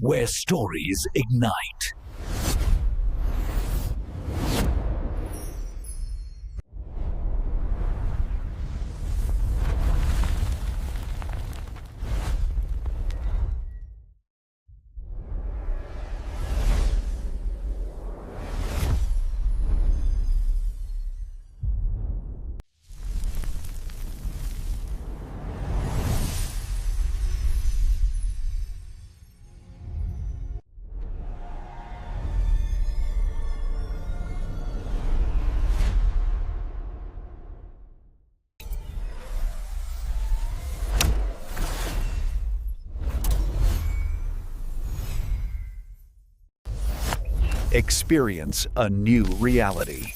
where stories ignite. Experience a new reality.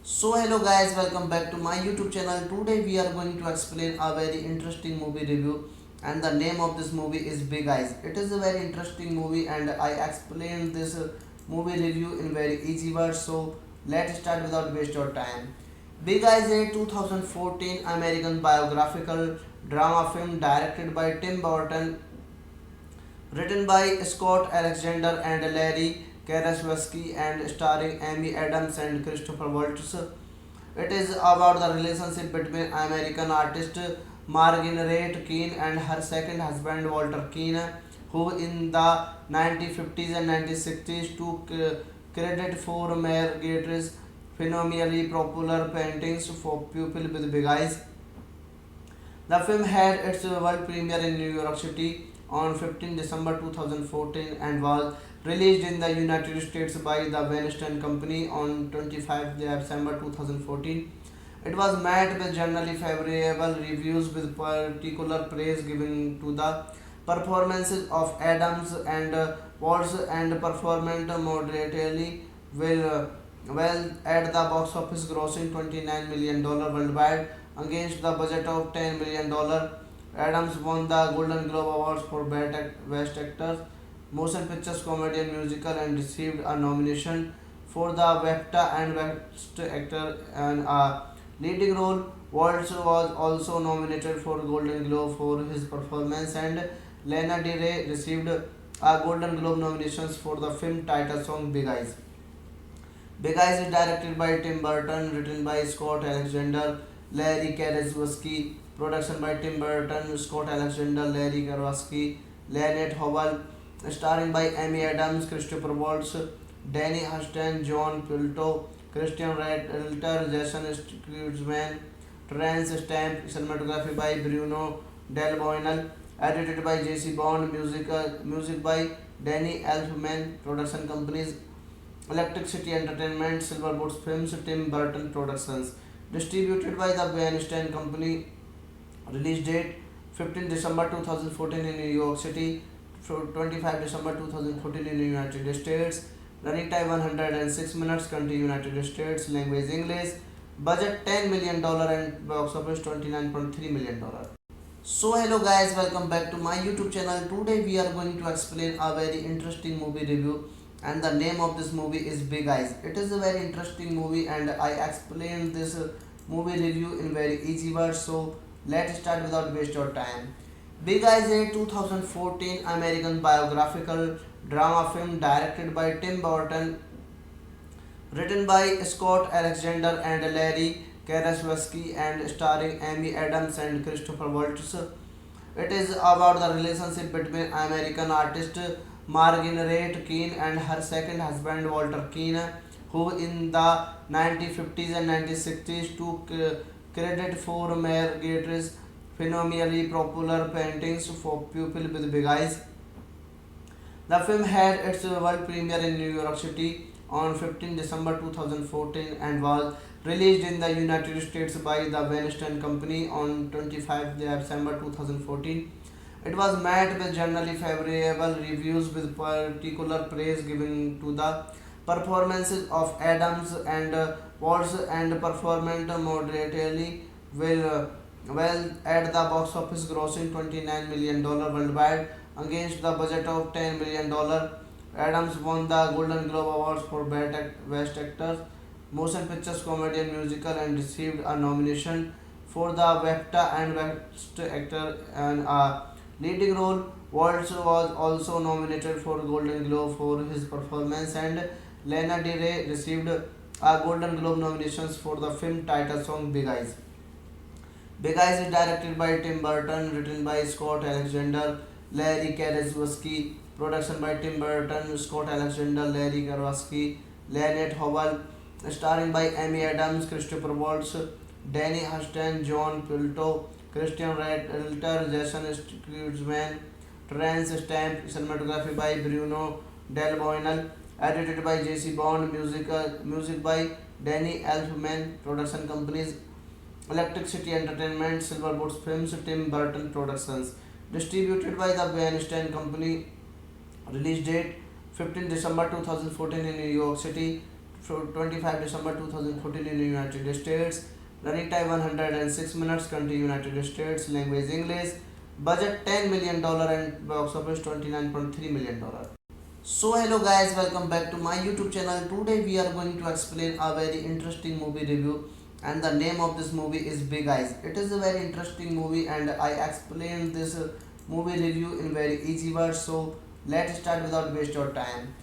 So hello guys, welcome back to my YouTube channel. Today we are going to explain a very interesting movie review, and the name of this movie is Big Eyes. It is a very interesting movie and I explained this movie review in very easy words. So let's start without waste your time. Big Eyes is a 2014 American biographical drama film directed by Tim Burton, written by Scott Alexander and Larry Karasowski and starring Amy Adams and Christopher Waltz. It is about the relationship between American artist Marguerite Keane and her second husband Walter Keane, who in the 1950s and 1960s took credit for Marguerite's phenomenally popular paintings for people with big eyes. The film had its world premiere in New York City on 15 December 2014 and was released in the United States by the Weinstein Company on 25 December 2014. It was met with generally favorable reviews with particular praise given to the performances of Adams and Waltz and performed moderately well at the box office grossing $29 million worldwide against the budget of $10 million. Adams won the Golden Globe Awards for Best Actor, Motion Pictures Comedy and Musical and received a nomination for the BAFTA and Best Actor and a leading role. Waltz was also nominated for Golden Globe for his performance and Lana Del Rey received Golden Globe nominations for the film title song Big Eyes. Big Eyes is directed by Tim Burton, written by Scott Alexander, Larry Karaszewski, production by Tim Burton, Scott Alexander, Larry Karaszewski, Leonard Howell, starring by Amy Adams, Christopher Waltz, Danny Huston, John Pilto, Christian Redler, Jason Schwartzman, Terence Stamp, cinematography by Bruno Del Boinel, edited by J.C. Bond, music by Danny Elfman, production companies Electric City Entertainment, Silverboat Films, Tim Burton Productions. Distributed by the Weinstein Company. Release date 15 December 2014 in New York City, 25 December 2014 in the United States. Running time 106 minutes, country United States, language English. Budget $10 million and box office $29.3 million. So hello guys, welcome back to my YouTube channel. Today we are going to explain a very interesting movie review, and the name of this movie is Big Eyes. It is a very interesting movie and I explained this movie review in very easy words. So let's start without waste your time. Big Eyes is a 2014 American biographical drama film directed by Tim Burton, written by Scott Alexander and Larry Karaszewski, and starring Amy Adams and Christopher Waltz. It is about the relationship between American artist Marguerite Keane and her second husband Walter Keane, who in the 1950s and 1960s took credit for Marguerite's phenomenally popular paintings for People with Big Eyes. The film had its world premiere in New York City on 15 December 2014 and was released in the United States by the Weinstein Company on 25 December 2014. It was met with generally favorable reviews, with particular praise given to the performances of Adams and Waltz, and performed moderately well at the box office, grossing $29 million worldwide against the budget of $10 million. Adams won the Golden Globe Awards for Best Actor, Motion Pictures Comedy and Musical, and received a nomination for the BAFTA and Best Actor and a leading role. Waltz was also nominated for Golden Globe for his performance, and Lana Del Rey received a Golden Globe nominations for the film title song Big Eyes. Big Eyes is directed by Tim Burton, written by Scott Alexander, Larry Karaszewski, production by Tim Burton, Scott Alexander, Larry Karaszewski, Leonard Howell, starring by Amy Adams, Christopher Waltz, Danny Huston, John Pilto, Christian Redler, Jason Schwartzman, Terence Stamp, cinematography by Bruno Del Boinel, edited by J.C. Bond, music by Danny Elfman, production companies Electric City Entertainment, Silverboat Films, Tim Burton Productions. Distributed by the Weinstein Company. Release date 15 December 2014 in New York City, 25 December 2014 in the United States. Running time 106 minutes, country United States, language English. Budget $10 million and box office $29.3 million. So hello guys, welcome back to my YouTube channel. Today we are going to explain a very interesting movie review, and the name of this movie is Big Eyes. It is a very interesting movie and I explained this movie review in very easy words. So let's start without waste your time.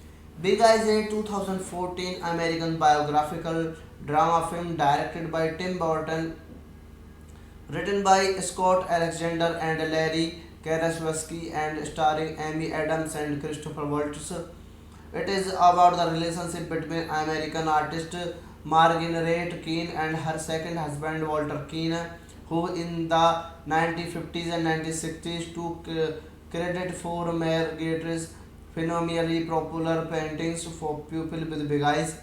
Big Eyes is a 2014 American biographical drama film directed by Tim Burton, written by Scott Alexander and Larry Karaszewski, and starring Amy Adams and Christopher Waltz. It is about the relationship between American artist Marguerite Keane and her second husband Walter Keane, who in the 1950s and 1960s took credit for Marguerite's phenomenally popular paintings for People with Big Eyes.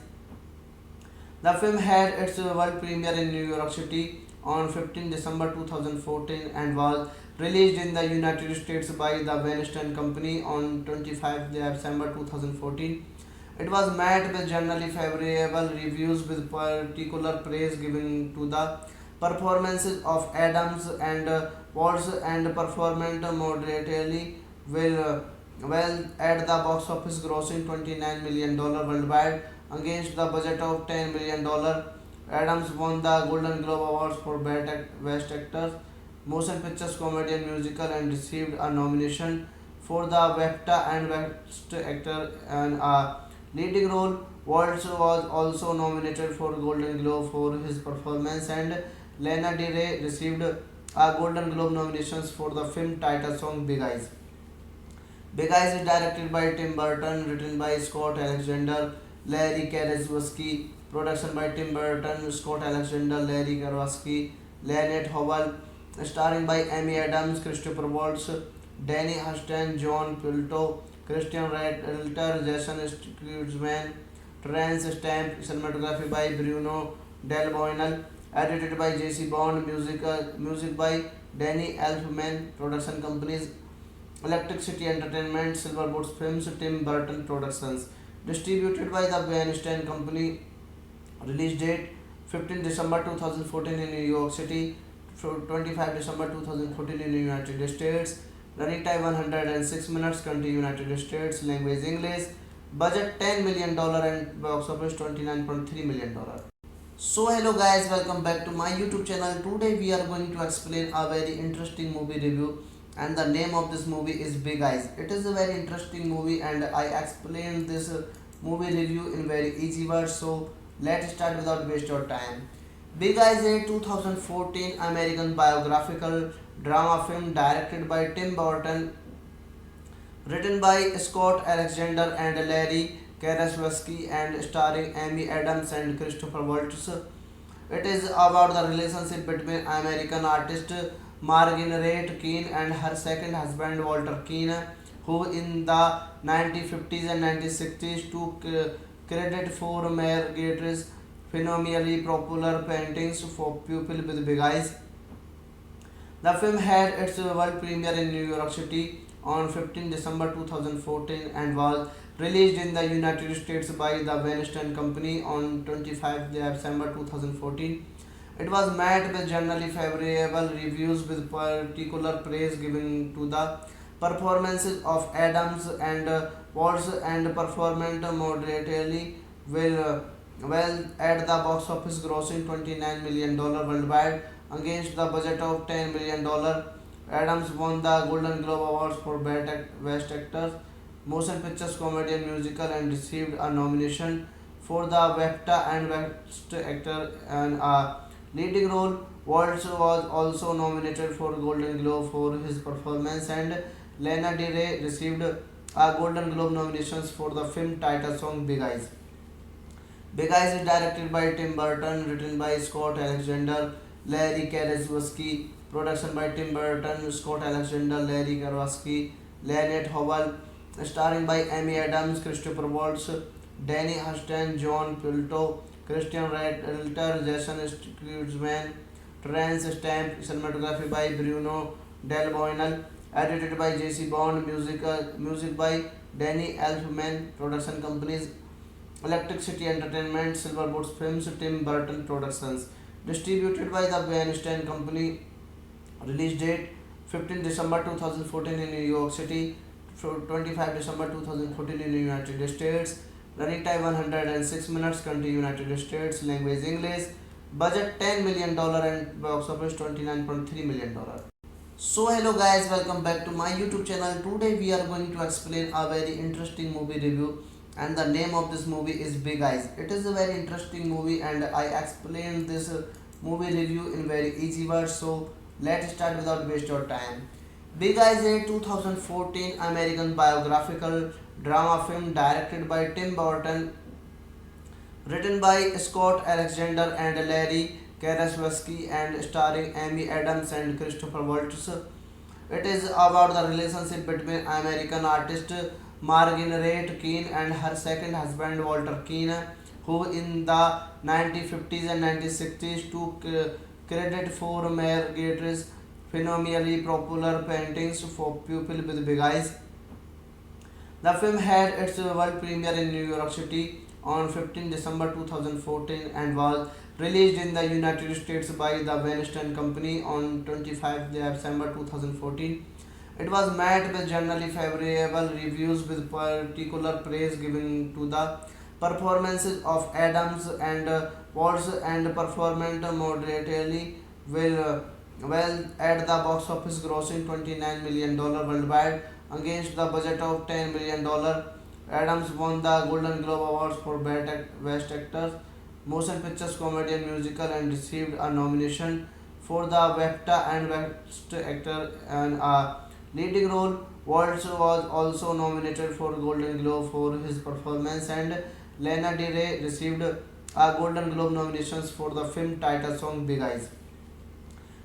The film had its world premiere in New York City on 15 December 2014 and was released in the United States by the Weinstein Company on 25 December 2014. It was met with generally favorable reviews, with particular praise given to the performances of Adams and Waltz, and performed moderately well at the box office, grossing $29 million worldwide against the budget of $10 million. Adams won the Golden Globe Awards for Best Actor, Motion Pictures Comedy and Musical, and received a nomination for the BAFTA and Best Actor and a leading role. Waltz was also nominated for Golden Globe for his performance, and Lana Del Rey received a Golden Globe nominations for the film title song Big Eyes. Big Eyes is directed by Tim Burton, written by Scott Alexander, Larry Karaszewski, production by Tim Burton, Scott Alexander, Larry Karaszewski, Leonard Howell, starring by Amy Adams, Christopher Waltz, Danny Huston, John Pilto, Christian Redler, Jason Schwartzman, Terence Stamp, cinematography by Bruno Del Boinel, edited by J.C. Bond, music by Danny Elfman, production companies Electric City Entertainment, Silverboat Films, Tim Burton Productions. Distributed by the Weinstein Company. Release date 15 December 2014 in New York City, 25 December 2014 in the United States. Running time 106 minutes, country United States, language English. Budget $10 million and box office $29.3 million. So hello guys, welcome back to my YouTube channel. Today we are going to explain a very interesting movie review, and the name of this movie is Big Eyes. It is a very interesting movie and I explained this movie review in very easy words. So let's start without waste your time. Big Eyes is a 2014 American biographical drama film directed by Tim Burton, written by Scott Alexander and Larry Karaszewski, and starring Amy Adams and Christopher Waltz. It is about the relationship between American artist Marguerite Keane and her second husband Walter Keane, who in the 1950s and 1960s took credit for Marguerite's phenomenally popular paintings for People with Big Eyes. The film had its world premiere in New York City on 15 December 2014 and was released in the United States by the Weinstein Company on 25 December 2014. It was met with generally favorable reviews, with particular praise given to the performances of Adams and Waltz, and performed moderately well at the box office, grossing $29 million worldwide against the budget of $10 million. Adams won the Golden Globe Awards for Best Actor, Motion Pictures, Comedy and Musical, and received a nomination for the BAFTA and Best Actor and a leading role. Waltz was also nominated for Golden Globe for his performance, and Lana Del Rey received a Golden Globe nominations for the film title song Big Eyes. Big Eyes is directed by Tim Burton, written by Scott Alexander, Larry Karaszewski, production by Tim Burton, Scott Alexander, Larry Karaszewski, Leonard Howell, starring by Amy Adams, Christopher Waltz, Danny Huston, John Pilto, Christian Redler, Jason Schwartzman, Terence Stamp, cinematography by Bruno Del Boinel, edited by J.C. Bond, music by Danny Elfman, production companies Electric City Entertainment, Silverboat Films, Tim Burton Productions. Distributed by the Weinstein Company. Release date 15 December 2014 in New York City, 25 December 2014 in the United States. Running time 106 minutes, country United States, language English. Budget $10 million and box office $29.3 million. So hello guys, welcome back to my YouTube channel. Today we are going to explain a very interesting movie review, and the name of this movie is Big Eyes. It is a very interesting movie and I explained this movie review in very easy words. So let's start without waste your time. Big Eyes is a 2014 American biographical drama film directed by Tim Burton, written by Scott Alexander and Larry Karaszewski, and starring Amy Adams and Christopher Waltz. It is about the relationship between American artist Marguerite Keane and her second husband Walter Keane, who in the 1950s and 1960s took credit for Marguerite's phenomenally popular paintings for People with Big Eyes. The film had its world premiere in New York City on 15 December 2014 and was released in the United States by the Weinstein Company on 25 December 2014. It was met with generally favorable reviews, with particular praise given to the performances of Adams and Waltz, and performed moderately well at the box office, grossing $29 million worldwide against the budget of $10 million. Adams won the Golden Globe Awards for Best Actor, Motion Pictures Comedy and Musical, and received a nomination for the BAFTA and Best Actor and a leading role. Waltz was also nominated for Golden Globe for his performance, and Lana Del Rey received a Golden Globe nominations for the film title song Big Eyes.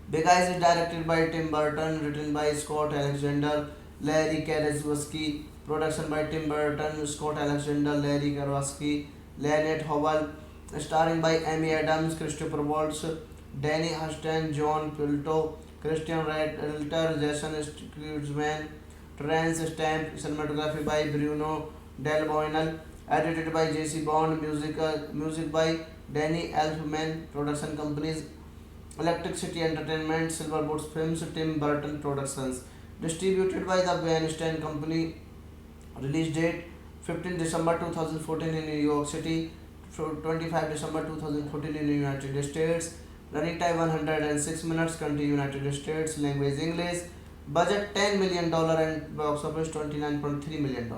Big Eyes is directed by Tim Burton, written by Scott Alexander, Larry Karaszewski, production by Tim Burton, Scott Alexander, Larry Karaszewski, Leonard Howell, starring by Amy Adams, Christopher Waltz, Danny Huston, John Pilto, Christian Ralter, Jason Schwartzman, Terence Stamp, cinematography by Bruno Del Boinel, edited by J.C. Bond, music by Danny Elfman, production companies Electric City Entertainment, Silverboat Films, Tim Burton Productions. Distributed by the Weinstein Company. Release date 15 December 2014 in New York City, 25 December 2014 in the United States. Running time 106 minutes, country United States, language English. Budget $10 million and box office $29.3 million.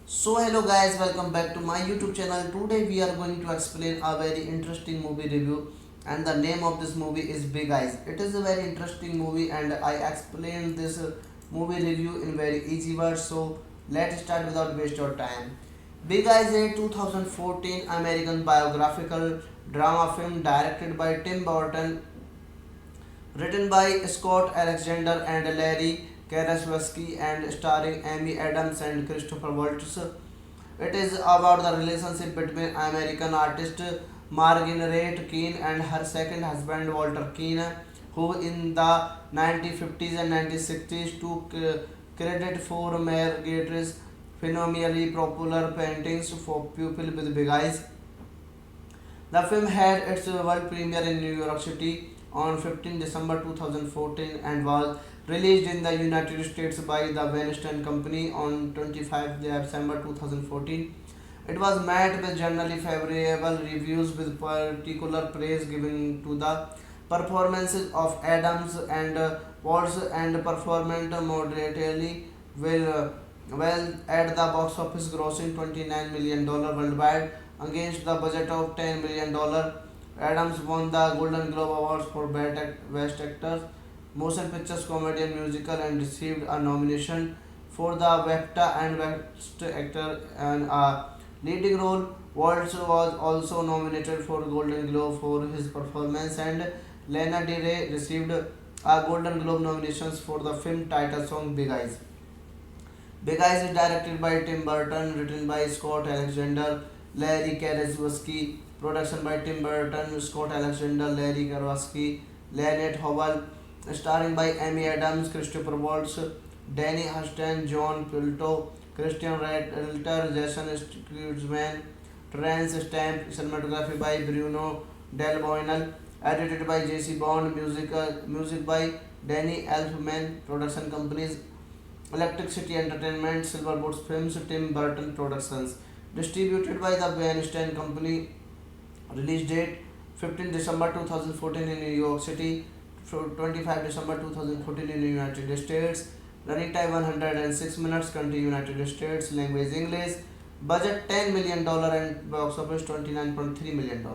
So hello guys, welcome back to my YouTube channel. Today we are going to explain a very interesting movie review, and the name of this movie is Big Eyes. It is a very interesting movie and I explained this movie review in very easy words. So let's start without waste your time. Big Eyes is a 2014 American biographical drama film directed by Tim Burton, written by Scott Alexander and Larry Karaszewski, and starring Amy Adams and Christopher Waltz. It is about the relationship between American artist Marguerite Keane and her second husband Walter Keane, who in the 1950s and 1960s took credit for Marguerite's phenomenally popular paintings for People with Big Eyes. The film had its world premiere in New York City on 15 December 2014 and was released in the United States by the Weinstein Company on 25 December 2014. It was met with generally favorable reviews, with particular praise given to the performances of Adams and Waltz, and performed moderately well at the box office, grossing $29 million worldwide against the budget of $10 million. Adams won the Golden Globe Awards for Best Actor, Motion Pictures Comedy and Musical, and received a nomination for the BAFTA and Best Actor and a leading role. Waltz was also nominated for Golden Globe for his performance, and Lana Del Rey received a Golden Globe nominations for the film title song Big Eyes. Big Eyes is directed by Tim Burton, written by Scott Alexander, Larry Karaszewski, production by Tim Burton, Scott Alexander, Larry Karaszewski, Leonard Howell, starring by Amy Adams, Christopher Waltz, Danny Huston, John Pilto, Christian Ralter, Jason Schwartzman, Terence Stamp, cinematography by Bruno Del Boinel, edited by J.C. Bond, music by Danny Elfman, production companies Electric City Entertainment, Silverboat Films, Tim Burton Productions. Distributed by the Weinstein Company. Release date 15 December 2014 in New York City, 25 December 2014 in the United States. Running time 106 minutes, country United States, language English. Budget $10 million and box office $29.3 million.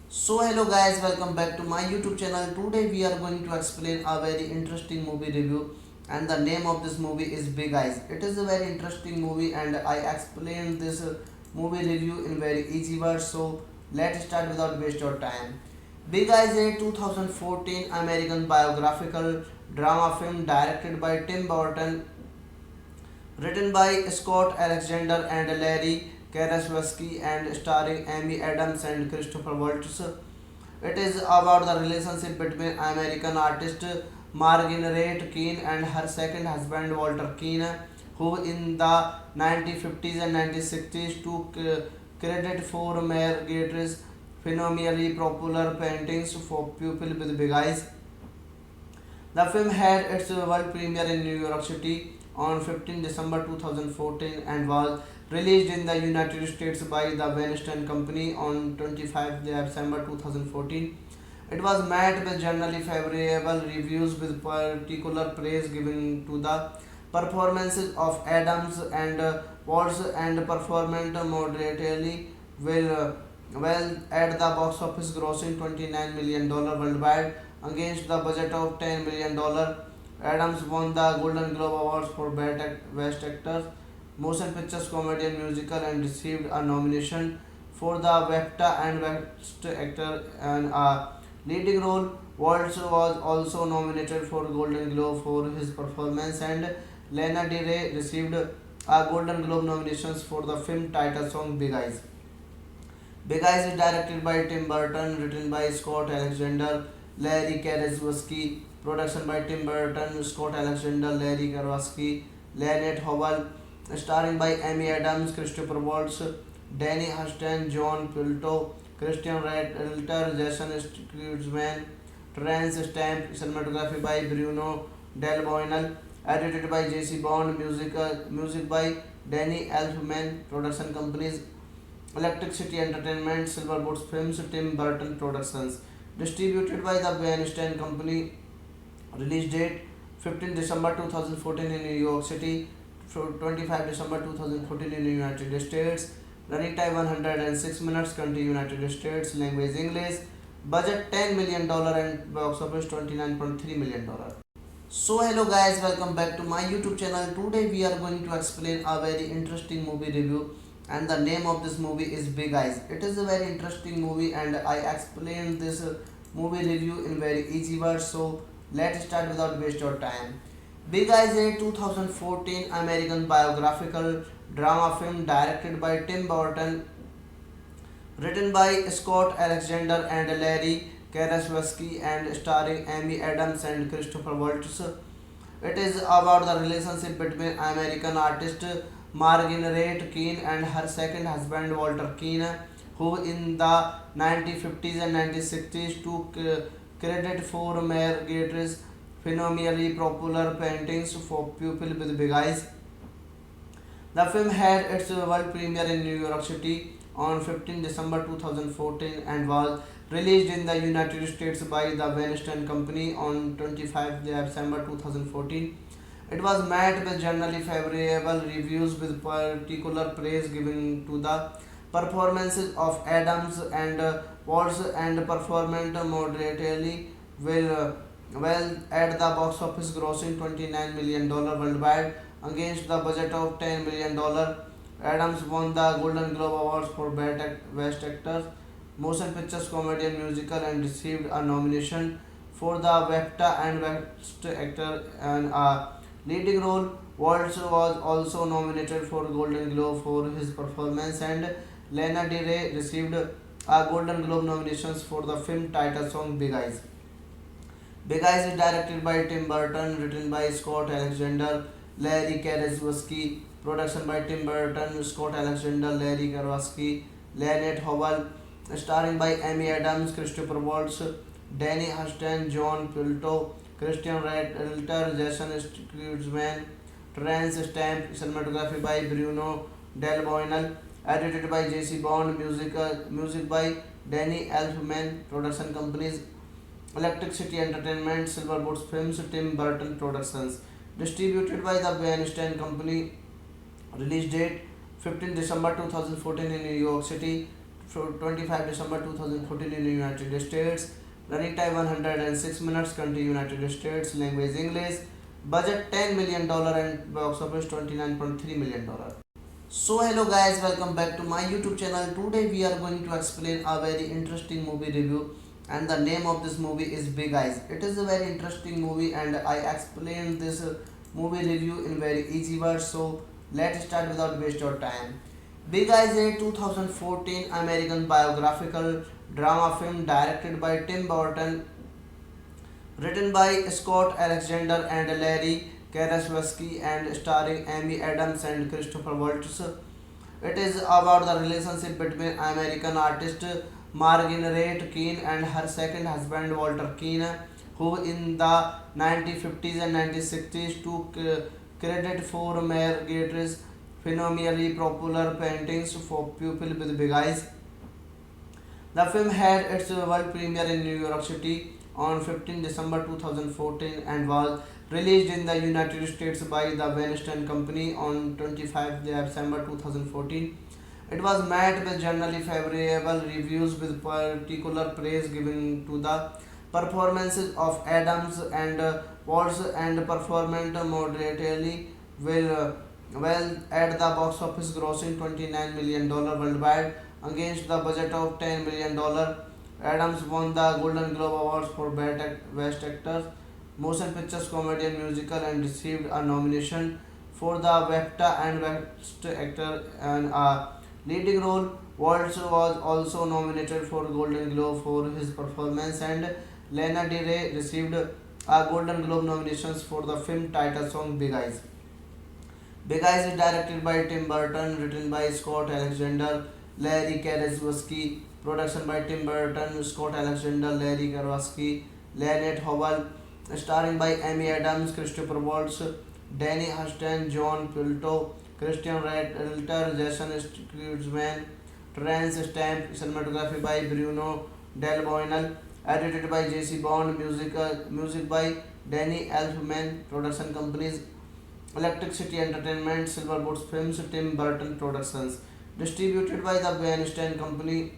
So hello guys, welcome back to my YouTube channel. Today we are going to explain a very interesting movie review, and the name of this movie is Big Eyes. It is a very interesting movie and I explained this movie review in very easy words. So let's start without waste your time. Big Eyes is a 2014 American biographical drama film directed by Tim Burton, written by Scott Alexander and Larry Karaszewski, and starring Amy Adams and Christopher Waltz. It is about the relationship between American artist Marguerite Keane and her second husband Walter Keane, who in the 1950s and 1960s took credit for Marguerite's phenomenally popular paintings for People with Big Eyes. The film had its world premiere in New York City on 15 December 2014 and was released in the United States by the Weinstein Company on 25 December 2014. It was met with generally favorable reviews, with particular praise given to the performances of Adams and Watts and performed moderately well at the box office, grossing $29 million worldwide against the budget of $10 million. Adams won the Golden Globe Awards for Best Actor, Motion Pictures, Comedy and Musical, and received a nomination for the BAFTA and Best Actor and a leading role. Waltz was also nominated for Golden Globe for his performance, and Lana Del Rey received a Golden Globe nominations for the film title song Big Eyes. Big Eyes is directed by Tim Burton, written by Scott Alexander, Larry Karaszewski, production by Tim Burton, Scott Alexander, Larry Karaszewski, Lynette Howell, starring by Amy Adams, Christopher Waltz, Danny Huston, John Pilto, Christian Redler, Jason Schwartzman, Terence Stamp, cinematography by Bruno Del Boinel, edited by J.C. Bond, music by Danny Elfman, production companies Electric City Entertainment, Silverboat Films, Tim Burton Productions. Distributed by the Weinstein Company. Release date 15 December 2014 in New York City, 25 December 2014 in the United States. Running time 106 minutes, country United States, language English. Budget $10 million and box office $29.3 million. So hello guys, welcome back to my YouTube channel. Today we are going to explain a very interesting movie review, and the name of this movie is Big Eyes. It is a very interesting movie and I explained this movie review in very easy words. So let's start without waste your time. Big Eyes is a 2014 American biographical drama film directed by Tim Burton, written by Scott Alexander and Larry Karaszewski, and starring Amy Adams and Christopher Waltz. It is about the relationship between American artist Marguerite Keane and her second husband Walter Keane, who in the 1950s and 1960s took credit for Marguerite's phenomenally popular paintings for People with Big Eyes. The film had its world premiere in New York City on 15 December 2014 and was released in the United States by the Weinstein Company on 25 December 2014. It was met with generally favorable reviews, with particular praise given to the performances of Adams and Watts and performed moderately well at the box office, grossing $29 million worldwide against the budget of $10 million. Adams won the Golden Globe Awards for Best Actor, Motion Pictures, Comedy and Musical, and received a nomination for the BAFTA and Best Actor and a leading role. Waltz was also nominated for Golden Globe for his performance, and Lana Del Rey received a Golden Globe nominations for the film title song Big Eyes. Big Eyes is directed by Tim Burton, written by Scott Alexander, Larry Karaszewski, production by Tim Burton, Scott Alexander, Larry Karaszewski, Lynette Howell, starring by Amy Adams, Christopher Waltz, Danny Huston, John Pilto, Christian Redler, Jason Schwartzman, Terence Stamp, cinematography by Bruno Del Boinel, edited by J.C. Bond, music by Danny Elfman, production companies Electric City Entertainment, Silverboat Films, Tim Burton Productions. Distributed by the Weinstein Company. Release date 15 December 2014 in New York City, 25 December 2014 in the United States. Running time 106 minutes, country United States, language English. Budget $10 million and box office $29.3 million. So hello guys, welcome back to my YouTube channel. Today we are going to explain a very interesting movie review, and the name of this movie is Big Eyes. It is a very interesting movie and I explained this movie review in very easy words. So let's start without waste your time. Big Eyes is a 2014 American biographical drama film directed by Tim Burton, written by Scott Alexander and Larry Karaszewski, and starring Amy Adams and Christopher Waltz. It is about the relationship between American artist Marguerite Keane and her second husband Walter Keane, who in the 1950s and 1960s took credit for Marguerite's phenomenally popular paintings for People with Big Eyes. The film had its world premiere in New York City on 15 December 2014 and was released in the United States by the Weinstein Company on 25 December 2014. It was met with generally favorable reviews with particular praise given to the performances of Adams and Waltz and performed moderately well at the box office grossing $29 million worldwide against the budget of $10 million. Adams won the Golden Globe Awards for Best Actor, Motion Pictures Comedy and Musical and received a nomination for the BAFTA and Best Actor and a leading role. Waltz was also nominated for Golden Globe for his performance and Lana Del Rey received a Golden Globe nominations for the film title song Big Eyes. Big Eyes is directed by Tim Burton, written by Scott Alexander, Larry Karaszewski, production by Tim Burton, Scott Alexander, Larry Karaszewski, Lynette Howell, starring by Amy Adams, Christopher Waltz, Danny Huston, John Pilto, Christian Redler, Jason Schwartzman, Terence Stamp, cinematography by Bruno Del Boinel, edited by J.C. Bond, music by Danny Elfman, production companies Electric City Entertainment, Silverboat Films, Tim Burton Productions. Distributed by the Weinstein Company.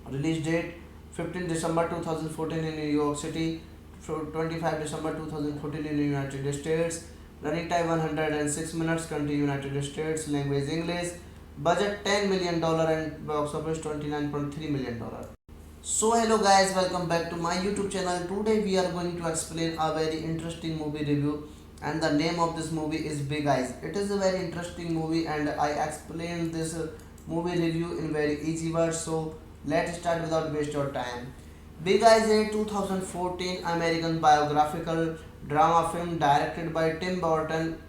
Release date 15 December 2014 in New York City, 25 December 2014 in the United States. Running time 106 minutes, country United States, language English. Budget $10 million and box office $29.3 million. So hello guys, welcome back to my YouTube channel. Today we are going to explain a very interesting movie review and the name of this movie is Big Eyes. It is a very interesting movie and I explained this movie review in very easy words. So let's start without waste your time. Big Eyes is a 2014 American biographical drama film directed by Tim Burton,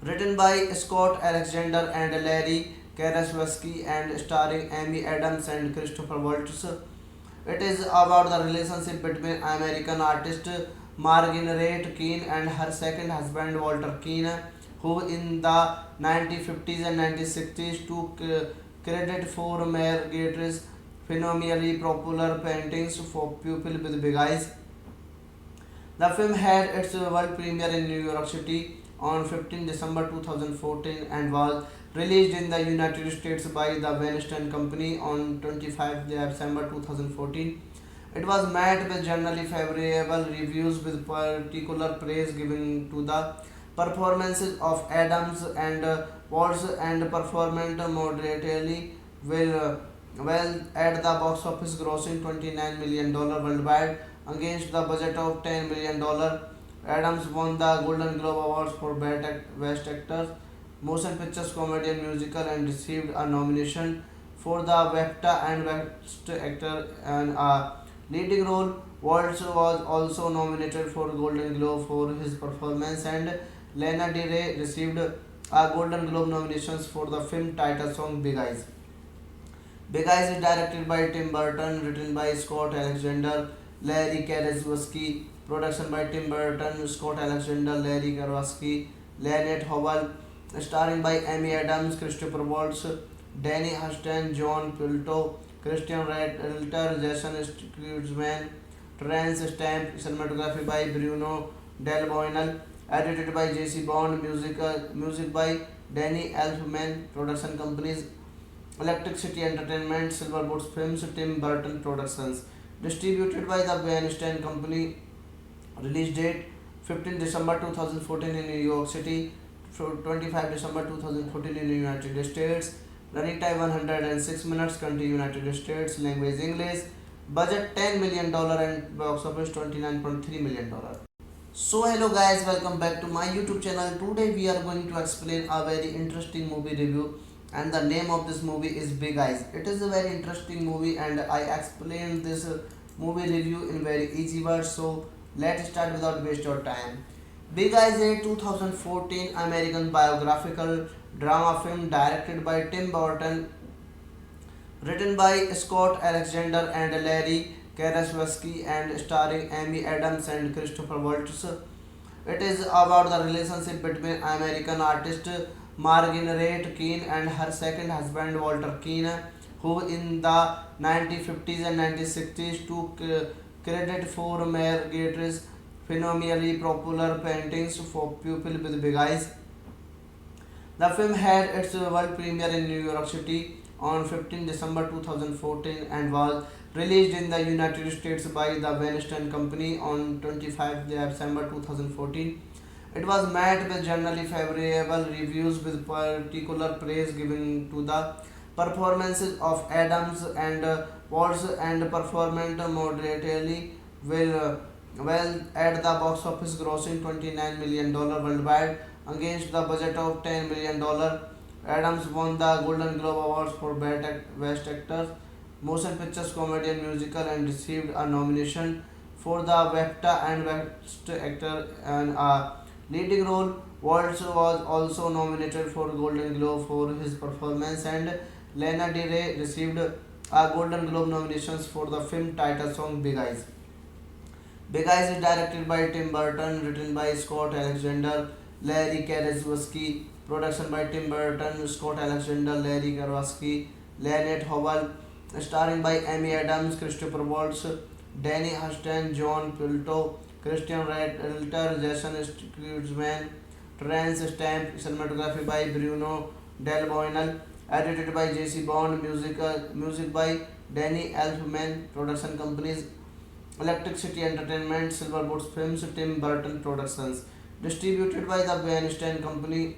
written by Scott Alexander and Larry Karaszewski and starring Amy Adams and Christopher Waltz. It is about the relationship between American artist Marguerite Keane and her second husband Walter Keane, who in the 1950s and 1960s took credit for Marguerite's phenomenally popular paintings for People with Big Eyes. The film had its world premiere in New York City on 15 December 2014 and was released in the United States by the Weinstein Company on 25 December 2014. It was met with generally favorable reviews with particular praise given to the performances of Adams and Waltz and performed moderately well at the box office grossing $29 million worldwide against the budget of $10 million. Adams won the Golden Globe Awards for Best Actor, Motion Pictures Comedy and Musical and received a nomination for the BAFTA and Best Actor and a leading role. Waltz was also nominated for Golden Globe for his performance and Lana Del Rey received a Golden Globe nominations for the film title song Big Eyes. Big Eyes is directed by Tim Burton, written by Scott Alexander, Larry Karaszewski, production by Tim Burton, Scott Alexander, Larry Karaszewski, Lynette Howell, starring by Amy Adams, Christopher Waltz, Danny Huston, John Pilto, Christian Redler, Jason Schwartzman, Terence Stamp, cinematography by Bruno Del Boinel, edited by J.C. Bond, music by Danny Elfman, production companies Electric City Entertainment, Silverboat Films, Tim Burton Productions. Distributed by the Weinstein Company. Release date 15 December 2014 in New York City, 25 December 2014 in the United States. Running time 106 minutes, country United States, language English. Budget $10 million and box office $29.3 million. So hello guys, welcome back to my YouTube channel. Today we are going to explain a very interesting movie review and the name of this movie is Big Eyes. It is a very interesting movie and I explained this movie review in very easy words. So let's start without waste your time. Big Eyes is a 2014 American biographical drama film directed by Tim Burton, written by Scott Alexander and Larry Karaszewski and starring Amy Adams and Christopher Waltz. It is about the relationship between American artist Marguerite Keane and her second husband Walter Keane, who in the 1950s and 1960s took credited for Marguerite's phenomenally popular paintings for people with big eyes. The film had its world premiere in New York City on 15 December 2014 and was released in the United States by the Weinstein Company on 25 December 2014. It was met with generally favorable reviews with particular praise given to the performances of Adams and Waltz and performed moderately well at the box office grossing $29 million worldwide against the budget of $10 million. Adams won the Golden Globe Awards for Best Actor, Motion Pictures Comedy and Musical and received a nomination for the BAFTA and Best Actor and a leading role. Waltz was also nominated for Golden Globe for his performance and Lana Del Rey received a Golden Globe nominations for the film title song Big Eyes. Big Eyes is directed by Tim Burton, written by Scott Alexander, Larry Karaszewski, production by Tim Burton, Scott Alexander, Larry Karaszewski, Lynette Howell, starring by Amy Adams, Christopher Waltz, Danny Huston, John Pilto, Christian Ralter, Jason Schwartzman, Terence Stamp, cinematography by Bruno Del Boinel, edited by J.C. Bond, music by Danny Elfman, production companies Electric City Entertainment, Silverboat Films, Tim Burton Productions. Distributed by the Weinstein Company.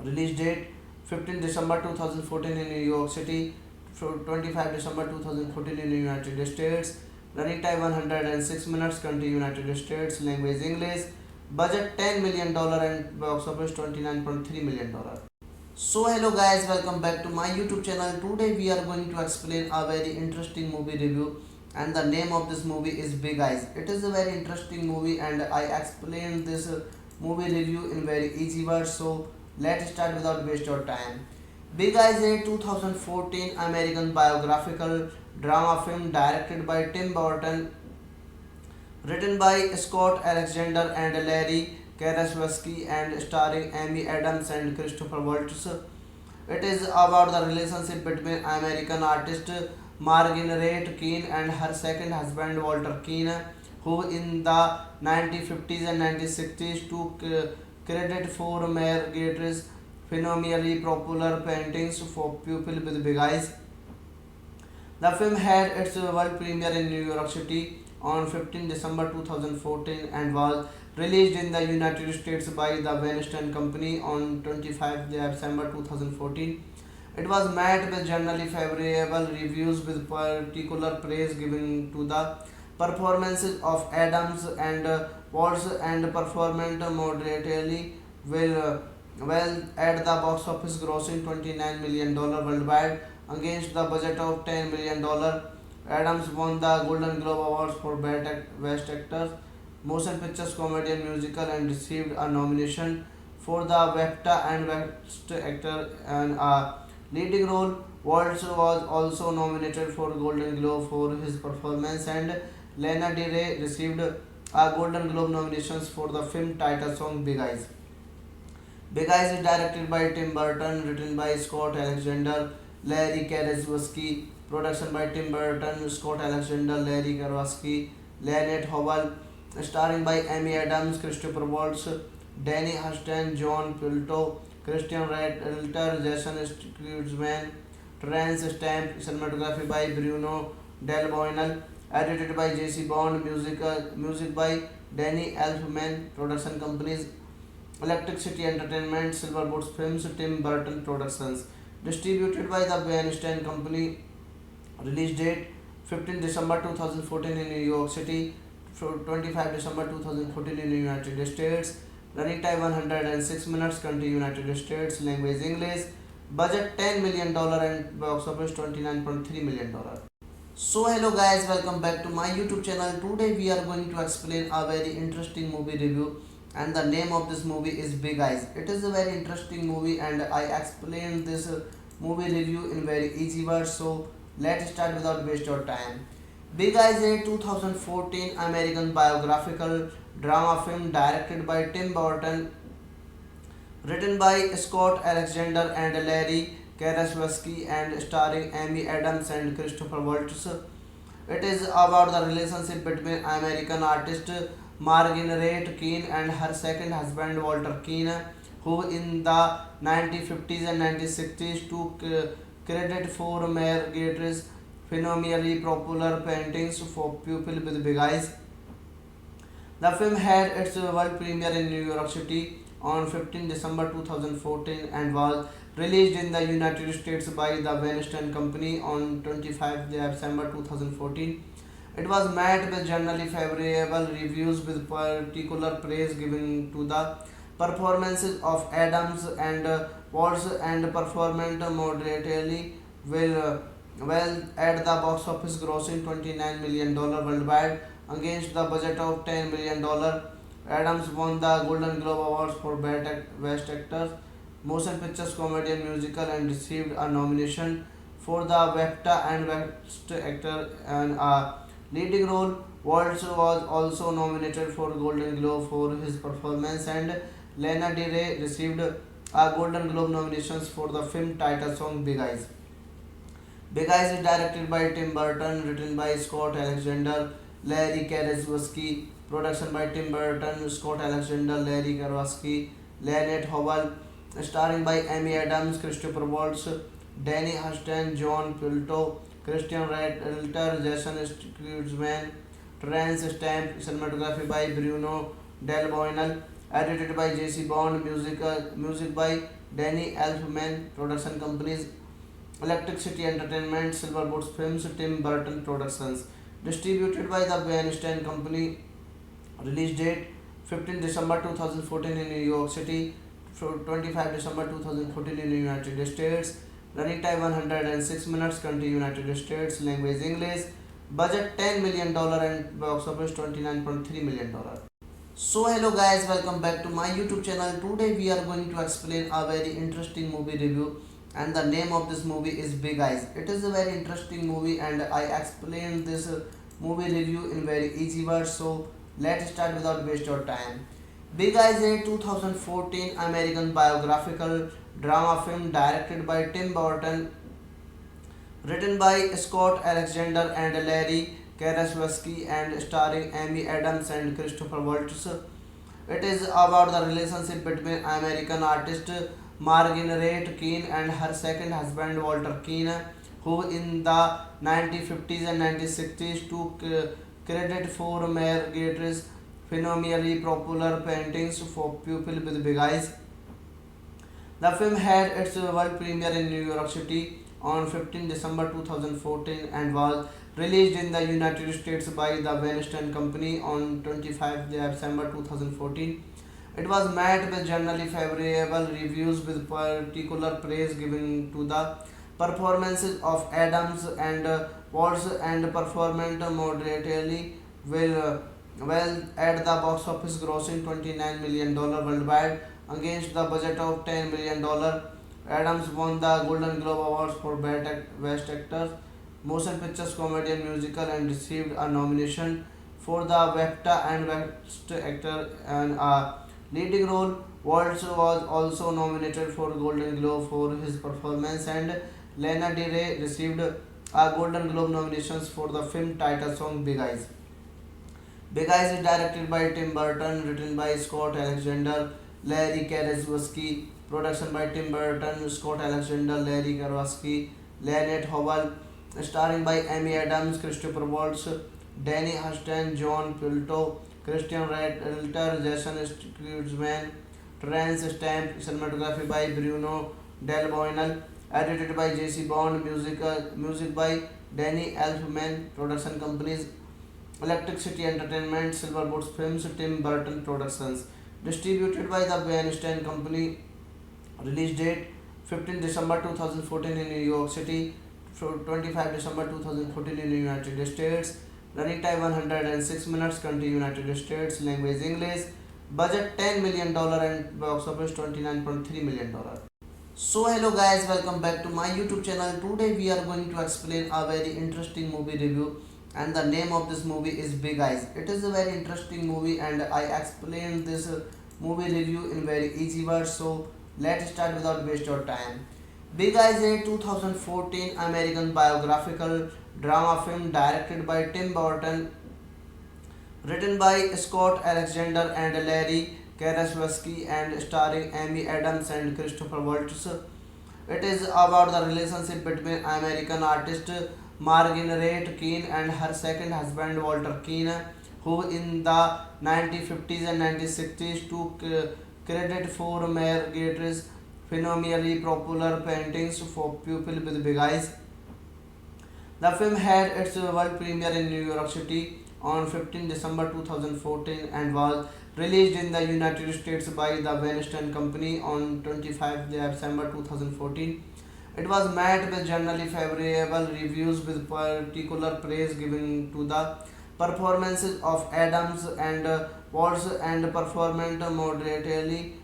Release date 15 December 2014 in New York City, 25 December 2014 in the United States. Running time 106 minutes, country United States, language English. Budget $10 million and box office $29.3 million. So hello guys, welcome back to my YouTube channel. Today we are going to explain a very interesting movie review and the name of this movie is Big Eyes. It is a very interesting movie and I explained this movie review in very easy words. So let's start without waste your time. Big Eyes is a 2014 American biographical drama film directed by Tim Burton, written by Scott Alexander and Larry Karaszewski and starring Amy Adams and Christopher Waltz. It is about the relationship between American artist Marguerite Keane and her second husband Walter Keane, who in the 1950s and 1960s took credit for Marguerite's phenomenally popular paintings for people with big eyes. The film had its world premiere in New York City on 15 December 2014 and was released in the United States by the Weinstein Company on 25 December 2014. It was met with generally favorable reviews with particular praise given to the performances of Adams and Waltz and performed moderately well at the box office grossing $29 million worldwide against the budget of $10 million. Adams won the Golden Globe Awards for Best Actor, Motion Pictures Comedy and Musical and received a nomination for the BAFTA and Best Actor and a leading role. Waltz was also nominated for Golden Globe for his performance and Lana Del Rey received a Golden Globe nominations for the film title song Big Eyes. Big Eyes is directed by Tim Burton, written by Scott Alexander, Larry Karaszewski, production by Tim Burton, Scott Alexander, Larry Karaszewski, Lynette Howell, starring by Amy Adams, Christopher Waltz, Danny Huston, John Pilto, Christian Ralter, Jason Schwartzman, Terence Stamp, cinematography by Bruno Del Boinel, edited by J.C. Bond, music by Danny Elfman, production companies Electric City Entertainment, Silverboat Films, Tim Burton Productions. Distributed by the Weinstein Company. Release date 15 December 2014 in New York City, 25 December 2014 in the United States. Running time 106 minutes, country United States, language English. Budget $10 million and box office $29.3 million. So hello guys, welcome back to my YouTube channel. Today we are going to explain a very interesting movie review and the name of this movie is Big Eyes. It is a very interesting movie and I explained this movie review in very easy words. So let's start without waste your time. Big Eyes is a 2014 American biographical drama film directed by Tim Burton, written by Scott Alexander and Larry Karaszewski and starring Amy Adams and Christopher Waltz. It is about the relationship between American artist Margaret Keane and her second husband Walter Keane, who in the 1950s and 1960s took credit for Margaret's phenomenally popular paintings for people with big eyes. The film had its world premiere in New York City on 15 December 2014 and was released in the United States by the Weinstein Company on 25 December 2014. It was met with generally favorable reviews with particular praise given to the performances of Adams and Waltz and performed moderately well at the box office grossing $29 million worldwide against the budget of $10 million. Adams won the Golden Globe Awards for Best Actor, Motion Pictures Comedy and Musical and received a nomination for the BAFTA and Best Actor and a leading role. Waltz was also nominated for Golden Globe for his performance and Lana Del Rey received a Golden Globe nominations for the film title song Big Eyes. Big Eyes is directed by Tim Burton, written by Scott Alexander, Larry Karaszewski, production by Tim Burton, Scott Alexander, Larry Karaszewski, Lynette Howell, starring by Amy Adams, Christopher Waltz, Danny Huston, John Pilto, Christian Ralter, Jason Schwartzman, Terence Stamp, cinematography by Bruno Del Boinel, edited by J.C. Bond, music by Danny Elfman, production companies Electric City Entertainment, Silverboat Films, Tim Burton Productions. Distributed by the Weinstein Company. Release date 15 December 2014 in New York City, 25 December 2014 in the United States. Running time 106 minutes, country United States, language English. Budget $10 million and box office $29.3 million. So hello guys, welcome back to my YouTube channel. Today we are going to explain a very interesting movie review and the name of this movie is Big Eyes. It is a very interesting movie and I explained this movie review in very easy words. So let's start without waste your time. Big Eyes is a 2014 American biographical drama film directed by Tim Burton, written by Scott Alexander and Larry Karaszewski and starring Amy Adams and Christopher Waltz. It is about the relationship between American artist Margaret Keane and her second husband Walter Keane, who in the 1950s and 1960s took credit for Margaret's phenomenally popular paintings for people with big eyes. The film had its world premiere in New York City on 15 December 2014 and was released in the United States by the Weinstein Company on 25 December 2014. It was met with generally favorable reviews with particular praise given to the performances of Adams and Waltz and performed moderately well at the box office grossing $29 million worldwide against the budget of $10 million. Adams won the Golden Globe Awards for Best Actor, Motion Pictures Comedy and Musical and received a nomination for the BAFTA and Best Actor and a leading role. Waltz was also nominated for Golden Globe for his performance and Lana Del Rey received a Golden Globe nominations for the film title song Big Eyes. Big Eyes is directed by Tim Burton, written by Scott Alexander, Larry Karaszewski, production by Tim Burton, Scott Alexander, Larry Karaszewski, Lynette Howell, starring by Amy Adams, Christopher Waltz, Danny Huston, John Pilto, Christian Ralter, Jason Schwartzman, Terence Stamp, cinematography by Bruno Del Boinel, edited by J.C. Bond, music by Danny Elfman, production companies Electric City Entertainment, Silverboat Films, Tim Burton Productions. Distributed by the Weinstein Company. Release date 15 December 2014 in New York City, 25 December 2014 in the United States. Running time 106 minutes, country United States, language English. Budget $10 million and box office $29.3 million. So hello guys, welcome back to my YouTube channel. Today we are going to explain a very interesting movie review and the name of this movie is Big Eyes. It is a very interesting movie and I explained this movie review in very easy words. So let's start without waste your time. Big Eyes is a 2014 American biographical drama film directed by Tim Burton, written by Scott Alexander and Larry Karasowski, and starring Amy Adams and Christopher Waltz. It is about the relationship between American artist Marguerite Keane and her second husband Walter Keane, who in the 1950s and 1960s took credit for Marguerite's phenomenally popular paintings for people with big eyes. The film had its world premiere in New York City on 15 December 2014 and was released in the United States by the Weinstein Company on 25 December 2014. It was met with generally favorable reviews, with particular praise given to the performances of Adams and Waltz, and performed moderately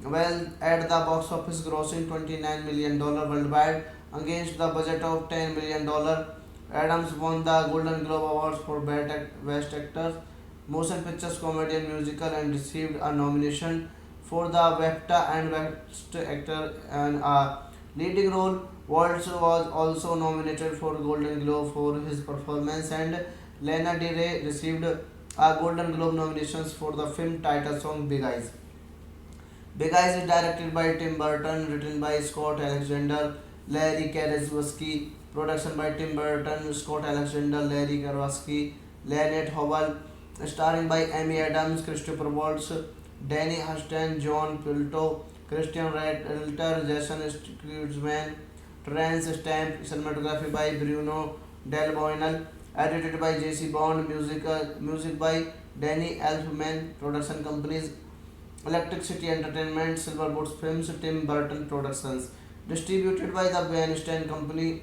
well at the box office, grossing $29 million worldwide against the budget of $10 million. Adams won the Golden Globe Awards for Best Actor, Motion Pictures, Comedy and Musical, and received a nomination for the BAFTA and Best Actor and a leading role. Waltz was also nominated for Golden Globe for his performance, and Lana Del Rey received a Golden Globe nominations for the film title song Big Eyes. Big Eyes is directed by Tim Burton, written by Scott Alexander, Larry Karaszewski, production by Tim Burton, Scott Alexander, Larry Karaszewski, Lynette Howell, starring by Amy Adams, Christopher Waltz, Danny Huston, John Pilto, Christian Ralter, Jason Schwartzman, Terence Stamp, cinematography by Bruno Del Boinel, edited by J.C. Bond, music by Danny Elfman, production companies Electric City Entertainment, Silverboat Films, Tim Burton Productions. Distributed by the Weinstein Company.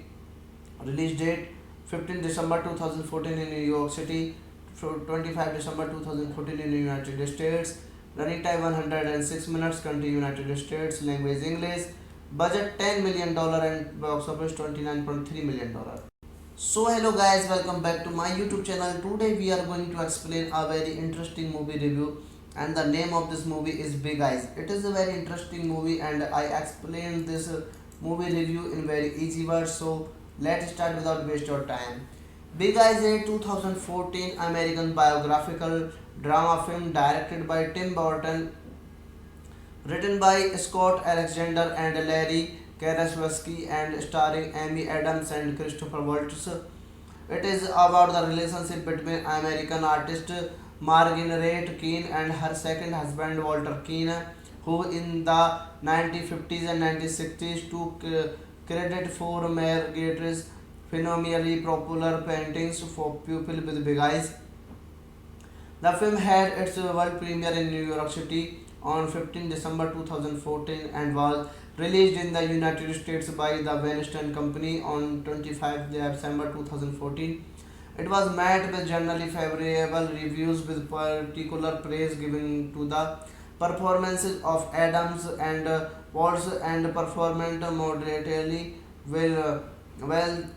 Release date 15 December 2014 in New York City, 25 December 2014 in the United States. Running time 106 minutes, country United States, language English. Budget $10 million and box office $29.3 million. So hello guys, welcome back to my YouTube channel. Today we are going to explain a very interesting movie review, and the name of this movie is Big Eyes. It is a very interesting movie and I explained this movie review in very easy words. So let's start without waste your time. Big Eyes is a 2014 American biographical drama film directed by Tim Burton, written by Scott Alexander and Larry Karaszewski, and starring Amy Adams and Christopher Waltz. It is about the relationship between American artist Marguerite Keane and her second husband Walter Keane, who in the 1950s and 1960s took credit for Marguerite's phenomenally popular paintings for people with big eyes. The film had its world premiere in New York City on 15 December 2014 and was released in the United States by the Weinstein Company on 25 December 2014. It was met with generally favorable reviews, with particular praise given to the performances of Adams and Waltz, and performed moderately well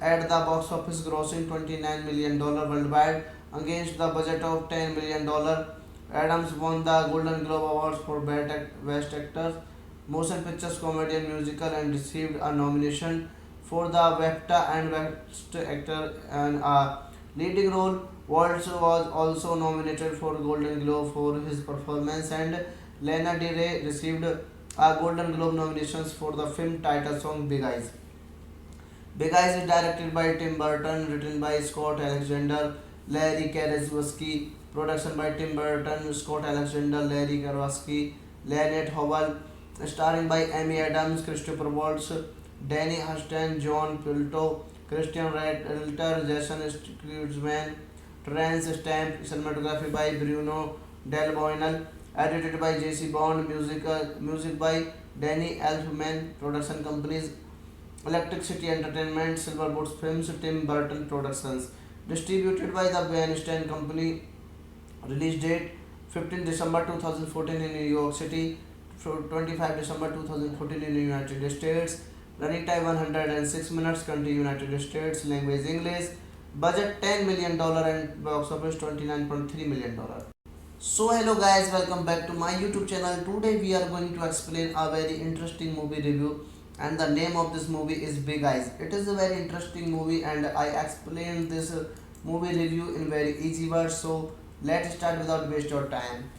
at the box office, grossing $29 million worldwide against the budget of $10 million. Adams won the Golden Globe Awards for Best Actor, Motion Pictures, Comedy and Musical, and received a nomination for the BAFTA and Best Actor and a leading role. Waltz was also nominated for Golden Globe for his performance, and Lana Del Rey received a Golden Globe nominations for the film title song Big Eyes. Big Eyes is directed by Tim Burton, written by Scott Alexander, Larry Karaszewski, production by Tim Burton, Scott Alexander, Larry Karaszewski, Lynette Howell, starring by Amy Adams, Christopher Waltz, Danny Huston, John Pilto, Christian Ralter, Jason Schwartzman, Terence Stamp, cinematography by Bruno Del Boinel, edited by J.C. Bond, music by Danny Elfman, production companies Electric City Entertainment, Silverboat Films, Tim Burton Productions. Distributed by the Weinstein Company. Release date 15 December 2014 in New York City, 25 December 2014 in the United States. Running time 106 minutes, country United States, language English. Budget $10 million and box office $29.3 million. So hello guys, welcome back to my YouTube channel. Today we are going to explain a very interesting movie review, and the name of this movie is Big Eyes. It is a very interesting movie, and I explained this movie review in very easy words. So let's start without waste your time.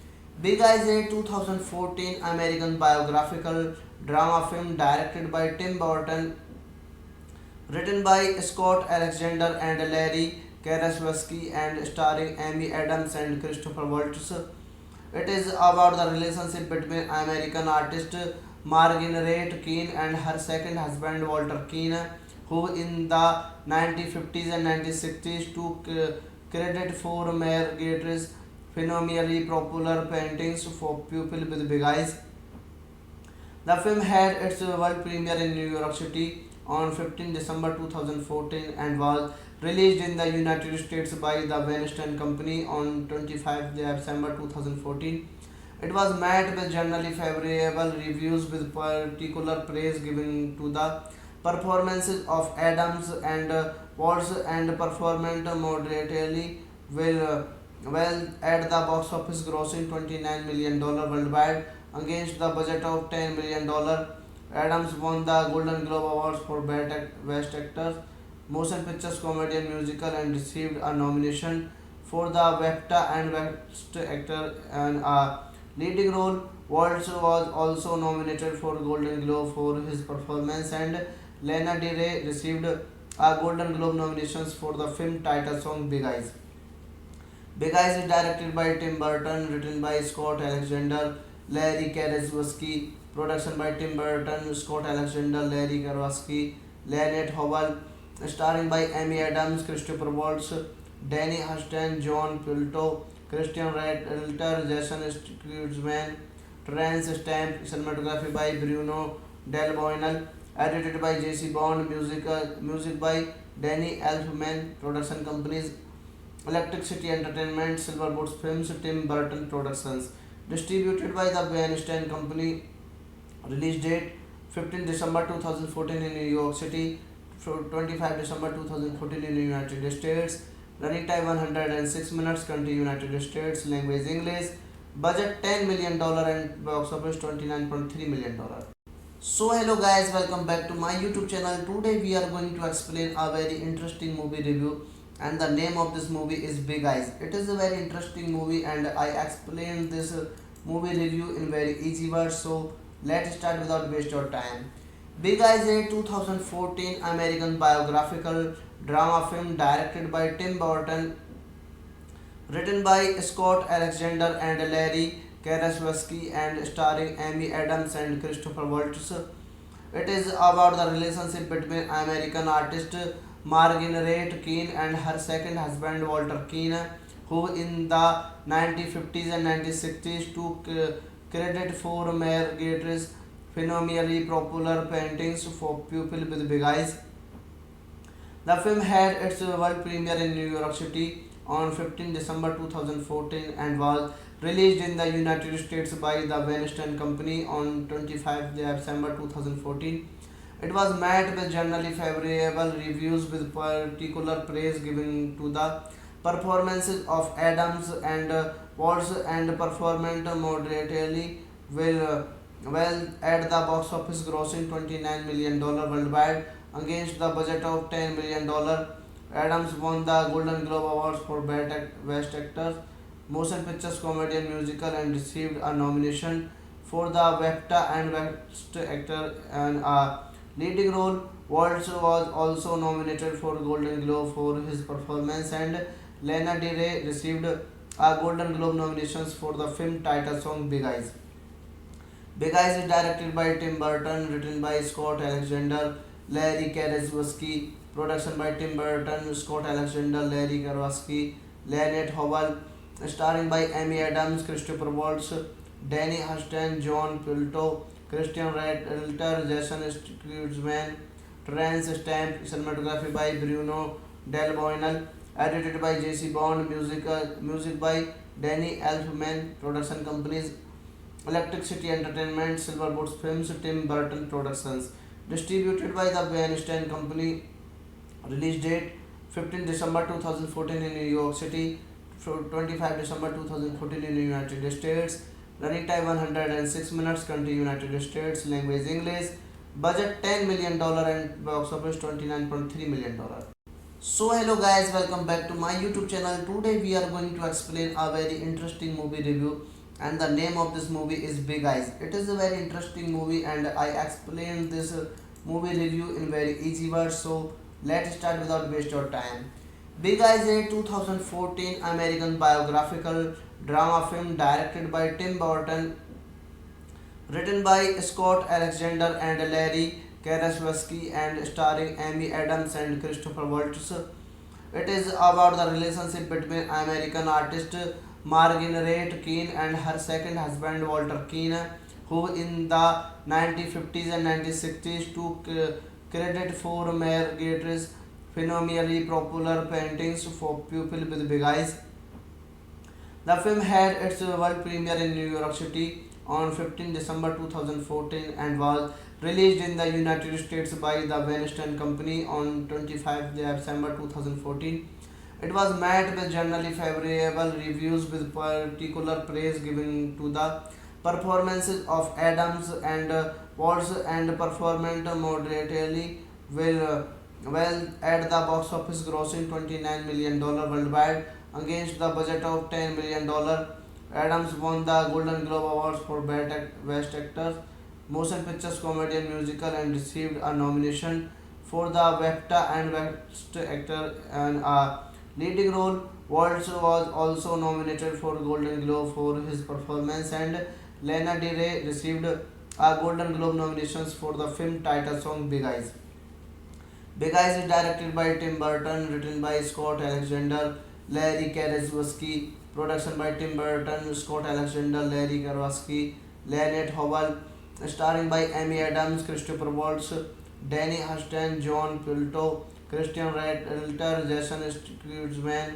Big Eyes is a 2014 American biographical drama film directed by Tim Burton, written by Scott Alexander and Larry Karasowski, and starring Amy Adams and Christopher Waltz. It is about the relationship between American artist Marguerite Keane and her second husband Walter Keane, who in the 1950s and 1960s took credit for Marguerite's phenomenally popular paintings for people with big eyes. The film had its world premiere in New York City on 15 December 2014 and was released in the United States by the Weinstein Company on 25 December 2014. It was met with generally favorable reviews, with particular praise given to the performances of Adams and Waltz, and performed moderately well at the box office, grossing $29 million worldwide against the budget of $10 million. Adams won the Golden Globe Awards for Best Actor, Motion Pictures Comedy and Musical, and received a nomination for the BAFTA and Best Actor and a leading role. Waltz was also nominated for Golden Globe for his performance, and Lana Del Rey received a Golden Globe nominations for the film title song Big Eyes. Big Eyes is directed by Tim Burton, written by Scott Alexander, Larry Karaszewski, production by Tim Burton, Scott Alexander, Larry Karaszewski, Lynette Howell, starring by Amy Adams, Christopher Waltz, Danny Huston, John Pilto, Christian Redalter, Jason Schwartzman, Terence Stamp, cinematography by Bruno Del Boinel, edited by J.C. Bond, music by Danny Elfman, production companies Electric City Entertainment, Silverboat Films, Tim Burton Productions. Distributed by the Weinstein Company. Release date 15 December 2014 in New York City, 25 December 2014 in the United States. Running time 106 minutes, country United States, language English. Budget $10 million and box office $29.3 million. So hello guys, welcome back to my YouTube channel. Today we are going to explain a very interesting movie review, and the name of this movie is Big Eyes. It is a very interesting movie, and I explained this movie review in very easy words. So let's start without waste your time. Big Eyes is a 2014 American biographical drama film directed by Tim Burton, written by Scott Alexander and Larry Karaszewski, and starring Amy Adams and Christopher Waltz. It is about the relationship between American artist Marguerite Keane and her second husband Walter Keane, who in the 1950s and 1960s took credit for Marguerite's phenomenally popular paintings for people with big eyes. The film had its world premiere in New York City on 15 December 2014 and was released in the United States by the Weinstein Company on 25 December 2014. It was met with generally favorable reviews, with particular praise given to the performances of Adams and Waltz, and performed moderately well at the box office, grossing $29 million worldwide against the budget of $10 million. Adams won the Golden Globe Awards for Best Actor, Motion Pictures Comedy and Musical, and received a nomination for the BAFTA and Best Actor and a leading role. Waltz was also nominated for Golden Globe for his performance, and Lana Del Rey received a Golden Globe nominations for the film title song Big Eyes. Big Eyes is directed by Tim Burton, written by Scott Alexander, Larry Karaszewski, production by Tim Burton, Scott Alexander, Larry Karaszewski, Lynette Howell, starring by Amy Adams, Christopher Waltz, Danny Huston, John Pilto, Christian Redalter, Jason Schwartzman, Terence Stamp, cinematography by Bruno Del Boinel, edited by J.C. Bond, music by Danny Elfman, production companies Electric City Entertainment, Silverboat Films, Tim Burton Productions. Distributed by the Weinstein Company. Release date 15 December 2014 in New York City, 25 December 2014 in the United States. Running time 106 minutes, country United States, language English. Budget $10 million and box office $29.3 million. So hello guys, welcome back to my YouTube channel. Today we are going to explain a very interesting movie review, and the name of this movie is Big Eyes. It is a very interesting movie and I explained this movie review in very easy words. So let's start without waste your time. Big Eyes is a 2014 American biographical drama film directed by Tim Burton, written by Scott Alexander and Larry Karasowski, and starring Amy Adams and Christopher Waltz. It is about the relationship between American artist Marguerite Keane and her second husband Walter Keane, who in the 1950s and 1960s took credit for Marguerite's phenomenally popular paintings for people with big eyes. The film had its world premiere in New York City on 15 December 2014 and was released in the United States by the Weinstein Company on 25 December 2014. It was met with generally favorable reviews, with particular praise given to the performances of Adams and Waltz, and performed moderately well at the box office, grossing $29 million worldwide against the budget of $10 million. Adams won the Golden Globe Awards for Best Actor, Motion Pictures, Comedy and Musical, and received a nomination for the BAFTA and Best Actor and a leading role. Waltz was also nominated for Golden Globe for his performance, and Lana Del Rey received a Golden Globe nominations for the film title song Big Eyes. Big Eyes is directed by Tim Burton, written by Scott Alexander, Larry Karaszewski, production by Tim Burton, Scott Alexander, Larry Karaszewski, Lynette Howell, starring by Amy Adams, Christopher Waltz, Danny Huston, John Pilto, Christian Ralter, Jason Schwartzman,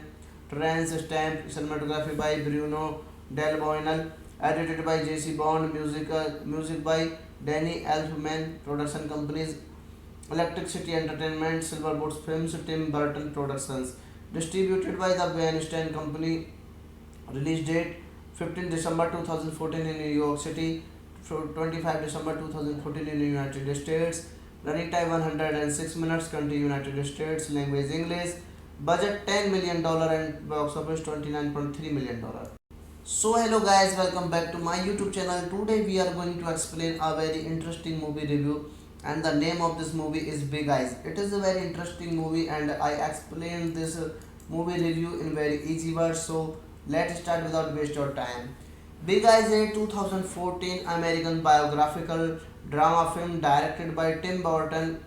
Terence Stamp, cinematography by Bruno Del Boinel, edited by J.C. Bond, music by Danny Elfman, production companies Electric City Entertainment, Silverboat Films, Tim Burton Productions. Distributed by the Weinstein Company. Release date 15 December 2014 in New York City, 25 December 2014 in the United States. Running time 106 minutes, country United States, language English. Budget $10 million and box office $29.3 million. So hello guys, welcome back to my YouTube channel. Today we are going to explain a very interesting movie review, and the name of this movie is Big Eyes. It is a very interesting movie and I explained this movie review in very easy words. So let's start without waste your time. Big Eyes is a 2014 American biographical drama film directed by Tim Burton,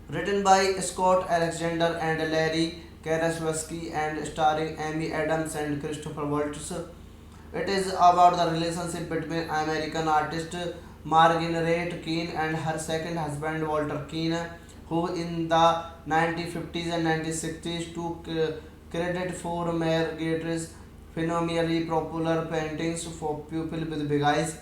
written by Scott Alexander and Larry Karaszewski, and starring Amy Adams and Christopher Waltz. It is about the relationship between American artist Marguerite Keane and her second husband Walter Keane, who in the 1950s and 1960s took credit for Marguerite's phenomenally popular paintings for people with big eyes.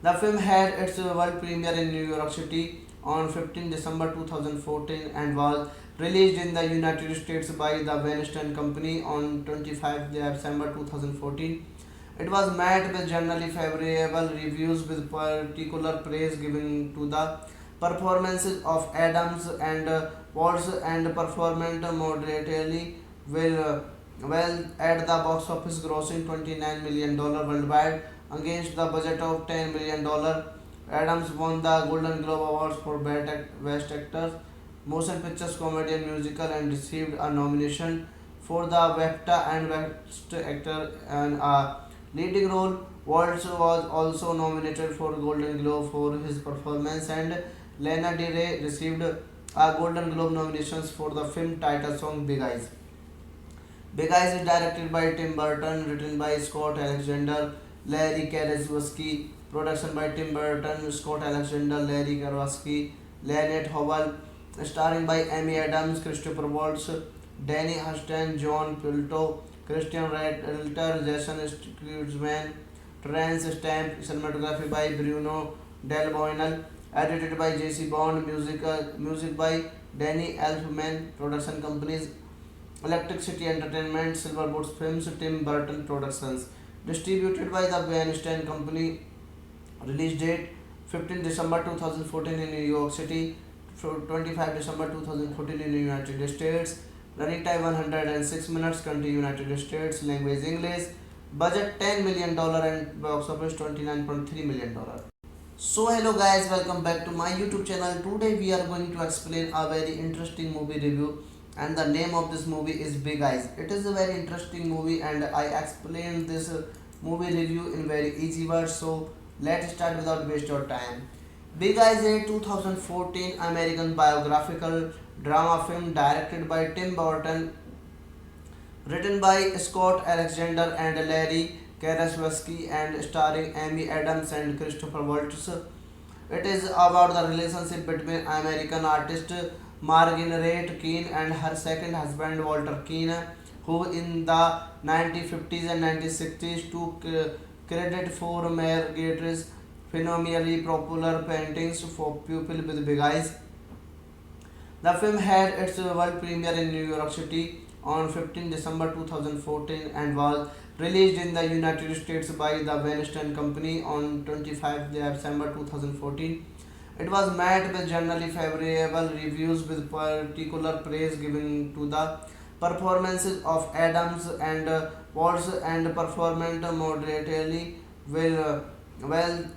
The film had its world premiere in New York City on 15 December 2014 and was released in the United States by the Weinstein Company on 25 December 2014. It was met with generally favorable reviews, with particular praise given to the performances of Adams and Waltz, and performed moderately well at the box office, grossing $29 million worldwide against the budget of $10 million. Adams won the Golden Globe Awards for Best Actor, Motion Pictures, Comedy and Musical, and received a nomination for the BAFTA and Best Actor and a leading role. Waltz was also nominated for Golden Globe for his performance, and Lana Del Rey received a Golden Globe nominations for the film title song Big Eyes. Big Eyes is directed by Tim Burton, written by Scott Alexander, Larry Karaszewski, production by Tim Burton, Scott Alexander, Larry Karaszewski, Lynette Howell, starring by Amy Adams, Christopher Waltz, Danny Huston, John Pilto, Christian Ralter, Jason Schwartzman, Terence Stamp, cinematography by Bruno Del Boinel, edited by J.C. Bond, music by Danny Elfman, production companies Electric City Entertainment, Silverboat Films, Tim Burton Productions. Distributed by the Weinstein Company. Release date 15 December 2014 in New York City, 25 December 2014 in the United States. Running time 106 minutes, country United States, language English. Budget $10 million and box office $29.3 million. So hello guys, welcome back to my YouTube channel. Today we are going to explain a very interesting movie review, and the name of this movie is Big Eyes. It is a very interesting movie and I explained this movie review in very easy words. So let's start without waste your time. Big Eyes is a 2014 American biographical drama film directed by Tim Burton, written by Scott Alexander and Larry Karasowski, and starring Amy Adams and Christopher Waltz. It is about the relationship between American artist Marguerite Keane and her second husband Walter Keane, who in the 1950s and 1960s took credit for Marguerite's phenomenally popular paintings for people with big eyes. The film had its world premiere in New York City on 15 December 2014 and was released in the United States by the Weinstein Company on 25 December 2014. It was met with generally favorable reviews, with particular praise given to the performances of Adams and Waltz, and performed moderately well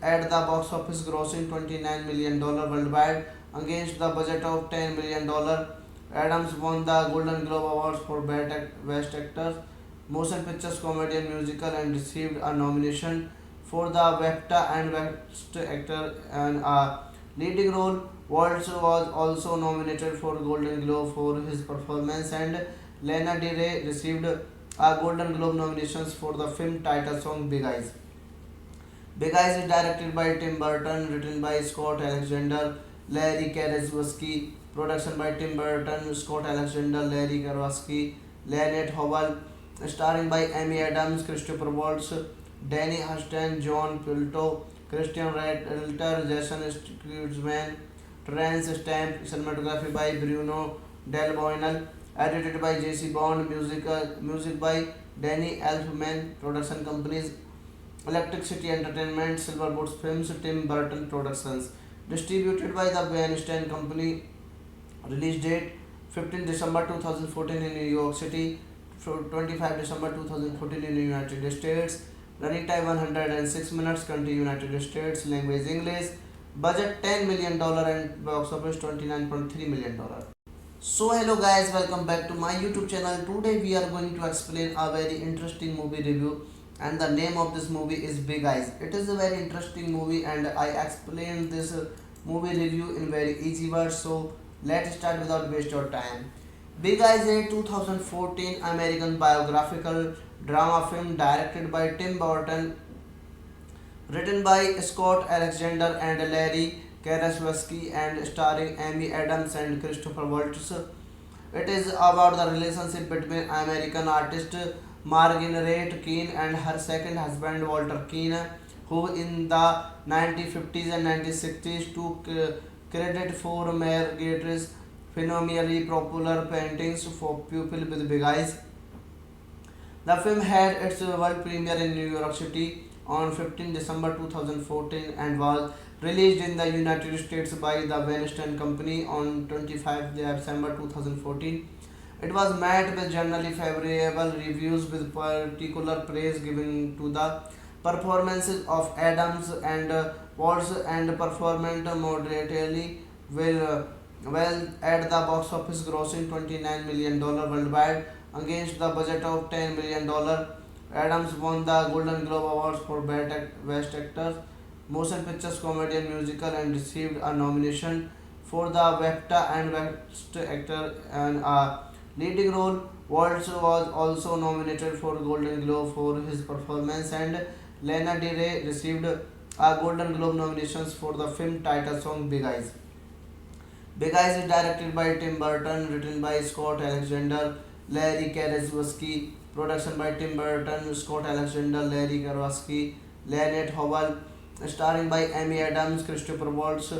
at the box office, grossing $29 million worldwide against the budget of $10 million. Adams won the Golden Globe Awards for Best Actor, Motion Pictures, Comedy and Musical, and received a nomination for the BAFTA and Best Actor and a leading role. Waltz was also nominated for Golden Globe for his performance, and Lana Del Rey received a Golden Globe nominations for the film title song Big Eyes. Big Eyes is directed by Tim Burton, written by Scott Alexander, Larry Karaszewski, production by Tim Burton, Scott Alexander, Larry Karaszewski, Lynette Howell, starring by Amy Adams, Christopher Waltz, Danny Huston, John Pilto, Christian Redalter, Jason Schwartzman, Terence Stamp, cinematography by Bruno Del Boinel, edited by J.C. Bond, music by Danny Elfman, production companies Electric City Entertainment, Silverboat Films, Tim Burton Productions. Distributed by the Weinstein Company. Release date 15 December 2014 in New York City, 25 December 2014 in the United States. Running time 106 minutes, country United States, language English. Budget $10 million and box office $29.3 million. So hello guys, welcome back to my YouTube channel. Today we are going to explain a very interesting movie review, and the name of this movie is Big Eyes. It is a very interesting movie and I explained this movie review in very easy words. So let's start without waste your time. Big Eyes is a 2014 American biographical drama film directed by Tim Burton, written by Scott Alexander and Larry Karaszewski, and starring Amy Adams and Christopher Waltz. It is about the relationship between American artist Marguerite Keane and her second husband Walter Keane, who in the 1950s and 1960s took credit for Marguerite's phenomenally popular paintings for people with big eyes. The film had its world premiere in New York City on 15 December 2014 and was released in the United States by the Weinstein Company on 25 December 2014. It was met with generally favorable reviews, with particular praise given to the performances of Adams and Waltz, and performed moderately well at the box office, grossing $29 million worldwide against the budget of $10 million. Adams won the Golden Globe Awards for Best Actor, Motion Pictures, Comedy and Musical, and received a nomination for the BAFTA and Best Actor and a leading role. Waltz was also nominated for Golden Globe for his performance, and Lana Del Rey received a Golden Globe nominations for the film title song Big Eyes. Big Eyes is directed by Tim Burton, written by Scott Alexander, Larry Karaszewski, production by Tim Burton, Scott Alexander, Larry Karaszewski, Lynette Howell, starring by Amy Adams, Christopher Waltz,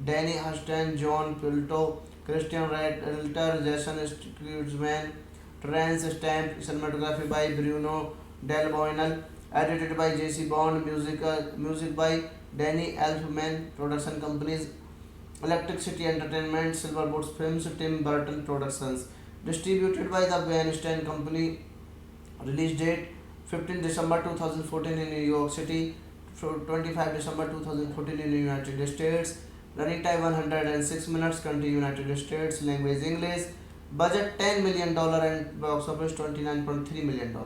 Danny Huston, John Pilto, Christian Redalter, Jason Schwartzman, Terence Stamp, cinematography by Bruno Del Boinel, edited by J.C. Bond, music by Danny Elfman Production Companies, Electric City Entertainment, Silverboat Films, Tim Burton Productions. Distributed by the Weinstein Company. Release date 15 December 2014 in New York City, 25 December 2014 in the United States. Running time 106 minutes, country United States, language English. Budget $10 million and box office $29.3 million.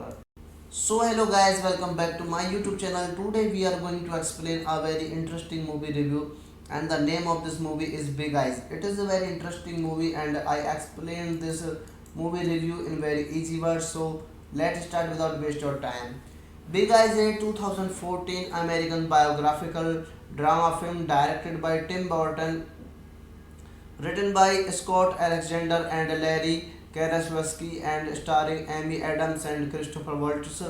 So hello guys, welcome back to my YouTube channel. Today we are going to explain a very interesting movie review, and the name of this movie is Big Eyes. It is a very interesting movie and I explained this movie review in very easy words. So let's start without waste your time. Big Eyes is a 2014 American biographical drama film directed by Tim Burton, written by Scott Alexander and Larry Karasowski, and starring Amy Adams and Christopher Waltz.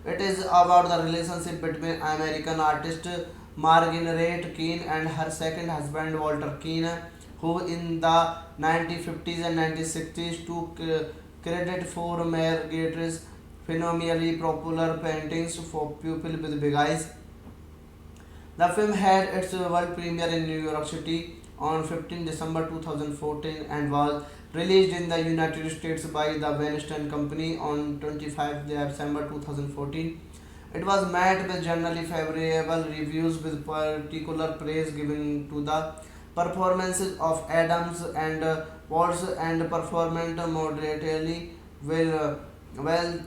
It is about the relationship between American artist Marguerite Keane and her second husband Walter Keane, who in the 1950s and 1960s took credit for Marguerite's phenomenally popular paintings for people with big eyes. The film had its world premiere in New York City on 15 December 2014 and was released in the United States by the Weinstein Company on 25 December 2014. It was met with generally favorable reviews, with particular praise given to the performances of Adams and Waltz, and performed moderately well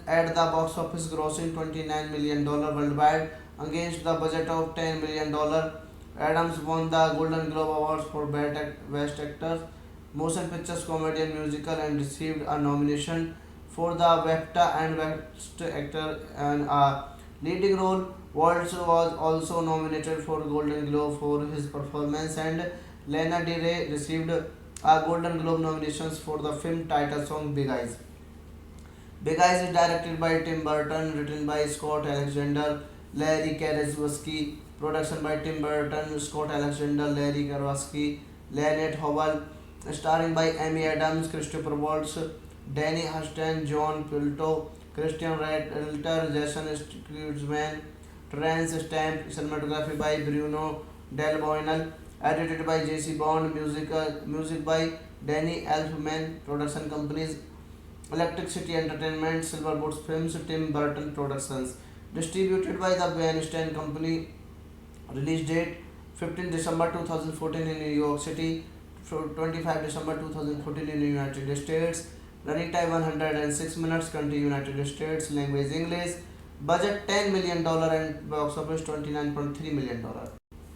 at the box office, grossing $29 million worldwide against the budget of $10 million. Adams won the Golden Globe Awards for Best Actor, Motion Pictures, Comedy and Musical, and received a nomination for the BAFTA and Best Actor and a leading role. Waltz was also nominated for Golden Globe for his performance, and Lana Del Rey received a Golden Globe nominations for the film title song Big Eyes. Big Eyes is directed by Tim Burton, written by Scott Alexander, Larry Karaszewski, production by Tim Burton, Scott Alexander, Larry Karaszewski, Lynette Howell, starring by Amy Adams, Christopher Waltz, Danny Huston, John Pilto, Christian Ralter, Jason Schwartzman, Terence Stamp, cinematography by Bruno Del Boinel, edited by J.C. Bond, music by Danny Elfman, production companies Electric City Entertainment, Silverboat Films, Tim Burton Productions. Distributed by the Weinstein Company. Release date 15 December 2014 in New York City, 25 December 2014 in the United States. Running time 106 minutes, country United States, language English. Budget $10 million and box office $29.3 million.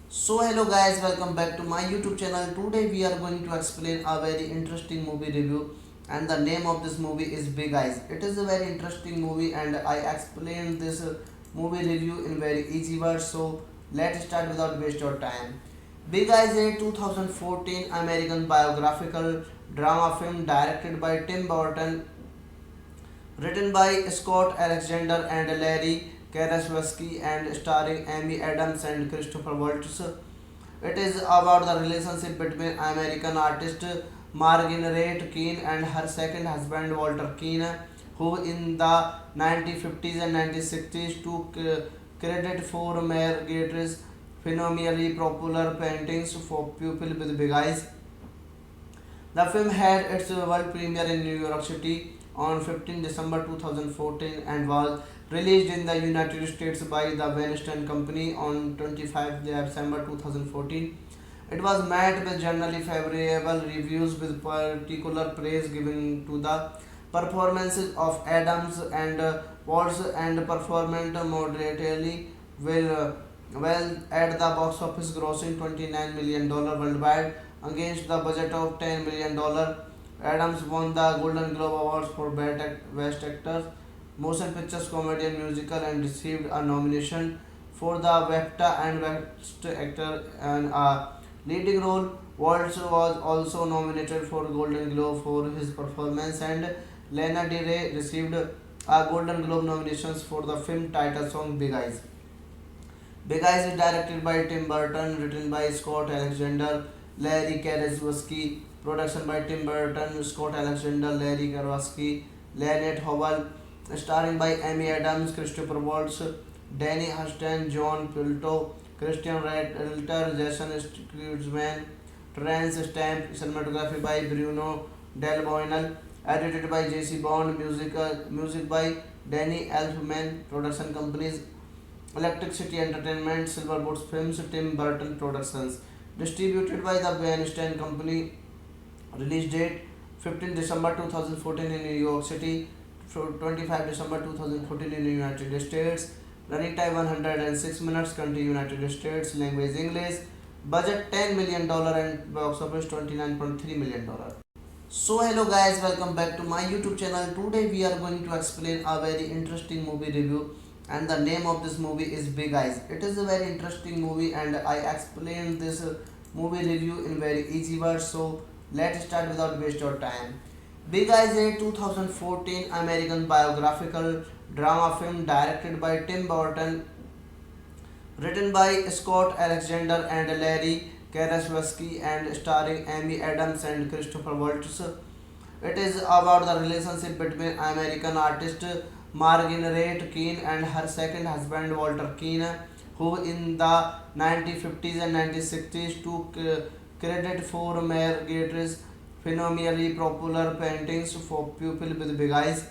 So hello guys, welcome back to my YouTube channel. Today we are going to explain a very interesting movie review, and the name of this movie is Big Eyes. It is a very interesting movie and I explained this movie review in very easy words. So let's start without waste your time. Big Eyes is a 2014 American biographical drama film directed by Tim Burton, written by Scott Alexander and Larry Karaszewski, and starring Amy Adams and Christopher Waltz. It is about the relationship between American artist Marguerite Keane and her second husband Walter Keane, who in the 1950s and 1960s took credit for Marguerite's phenomenally popular paintings for people with big eyes. The film had its world premiere in New York City on 15 December 2014 and was released in the United States by the Weinstein Company on 25 December 2014. It was met with generally favorable reviews, with particular praise given to the performances of Adams and Waltz, and performed moderately well at the box office, grossing $29 million worldwide against the budget of $10 million. Adams won the Golden Globe Awards for Best Actor, Motion Pictures, Comedy and Musical, and received a nomination for the BAFTA and Best Actor and a leading role. Waltz was also nominated for Golden Globe for his performance, and Lana Del Rey received a Golden Globe nominations for the film title song Big Eyes. Big Eyes is directed by Tim Burton, written by Scott Alexander, Larry Karaszewski, production by Tim Burton, Scott Alexander, Larry Karaszewski, Lynette Howell, starring by Amy Adams, Christopher Waltz, Danny Huston, John Pilto, Christian Ralter, Jason Schwartzman, Terence Stamp, cinematography by Bruno Del Boinel, edited by J.C. Bond, music by Danny Elfman, production companies Electric City Entertainment, Silverboat Films, Tim Burton Productions, distributed by the Weinstein Company. Release date 15 December 2014 in New York City, 25 December 2014 in the United States. Running time 106 minutes, country United States, language English. Budget $10 million and box office $29.3 million. So hello guys, welcome back to my YouTube channel. Today we are going to explain a very interesting movie review, and the name of this movie is Big Eyes. It is a very interesting movie and I explained this movie review in very easy words. So let's start without waste your time. Big Eyes is a 2014 American biographical drama film directed by Tim Burton, written by Scott Alexander and Larry Karaszewski, and starring Amy Adams and Christopher Waltz. It is about the relationship between American artist Marguerite Keane and her second husband Walter Keane, who in the 1950s and 1960s took credit for Marguerite's phenomenally popular paintings for people with big eyes.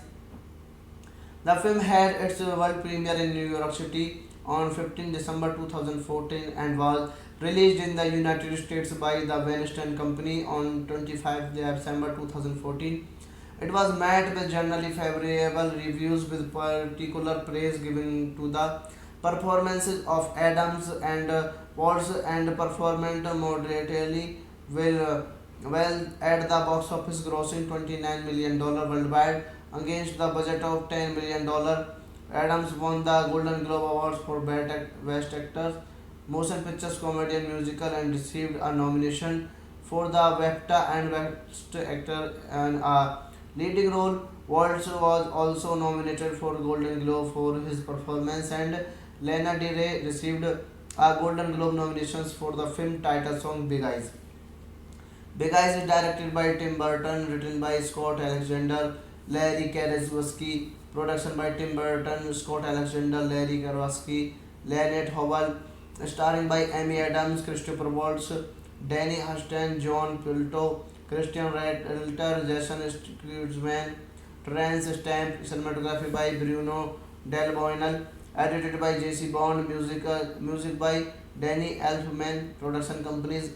The film had its world premiere in New York City on 15 December 2014 and was released in the United States by the Weinstein Company on 25 December 2014. It was met with generally favorable reviews, with particular praise given to the performances of Adams and Waltz, and performed moderately well at the box office, grossing $29 million worldwide against the budget of $10 million. Adams won the Golden Globe Awards for Best Actor, Motion Pictures, Comedy and Musical, and received a nomination for the BAFTA and Best Actor and a leading role. Waltz was also nominated for Golden Globe for his performance, and Lana Del Rey received a Golden Globe nominations for the film title song Big Eyes. Big Eyes is directed by Tim Burton, written by Scott Alexander, Larry Karaszewski, production by Tim Burton, Scott Alexander, Larry Karaszewski, Lynette Howell, starring by Amy Adams, Christopher Waltz, Danny Huston, John Pilto, Christian Ralter, Jason Schwartzman, Terence Stamp, cinematography by Bruno Del Boinel, edited by J.C. Bond, music by Danny Elfman, production companies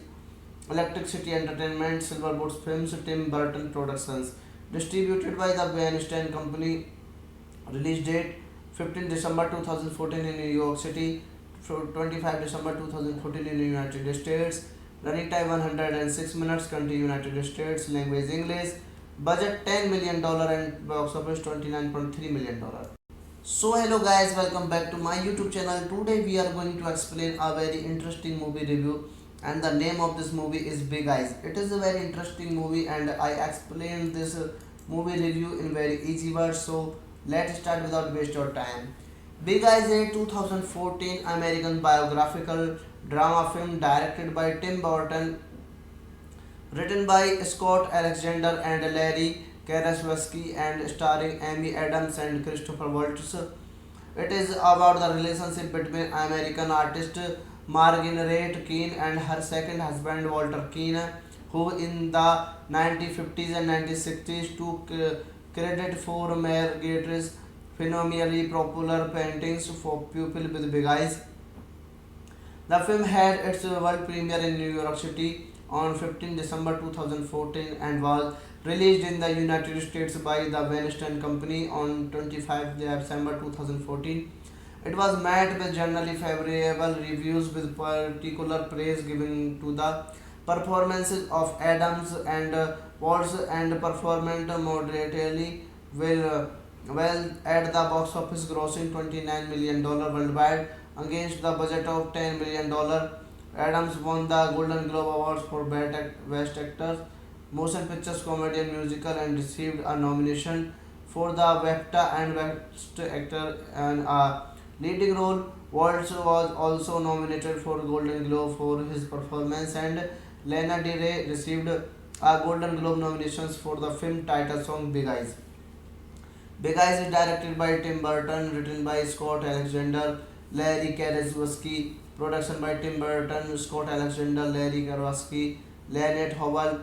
Electric City Entertainment, Silverboat Films, Tim Burton Productions, distributed by the Weinstein Company. Release date 15 December 2014 in New York City, 25 December 2014 in the United States. Running time 106 minutes, country United States, language English. Budget $10 million and box office $29.3 million. So hello guys, welcome back to my YouTube channel. Today we are going to explain a very interesting movie review, and the name of this movie is Big Eyes. It is a very interesting movie and I explained this movie review in very easy words. So let's start without waste your time. Big Eyes is a 2014 American biographical drama film directed by Tim Burton, written by Scott Alexander and Larry Karaszewski, and starring Amy Adams and Christopher Waltz. It is about the relationship between American artist Marguerite Keane and her second husband Walter Keane, who in the 1950s and 1960s took credit for Marguerite's phenomenally popular paintings for people with big eyes. The film had its world premiere in New York City on 15 December 2014 and was released in the United States by the Weinstein Company on 25 December 2014. It was met with generally favorable reviews, with particular praise given to the performances of Adams and Waltz, and performed moderately well at the box office, grossing $29 million worldwide against the budget of $10 million. Adams won the Golden Globe Awards for Best Actor, Motion Pictures, Comedy and Musical, and received a nomination for the BAFTA and Best Actor and a leading role. Waltz was also nominated for Golden Globe for his performance, and Lana Del Rey received a Golden Globe nominations for the film title song Big Eyes. Big Eyes is directed by Tim Burton, written by Scott Alexander, Larry Karaszewski, production by Tim Burton, Scott Alexander, Larry Karwowski, Leonard Howell,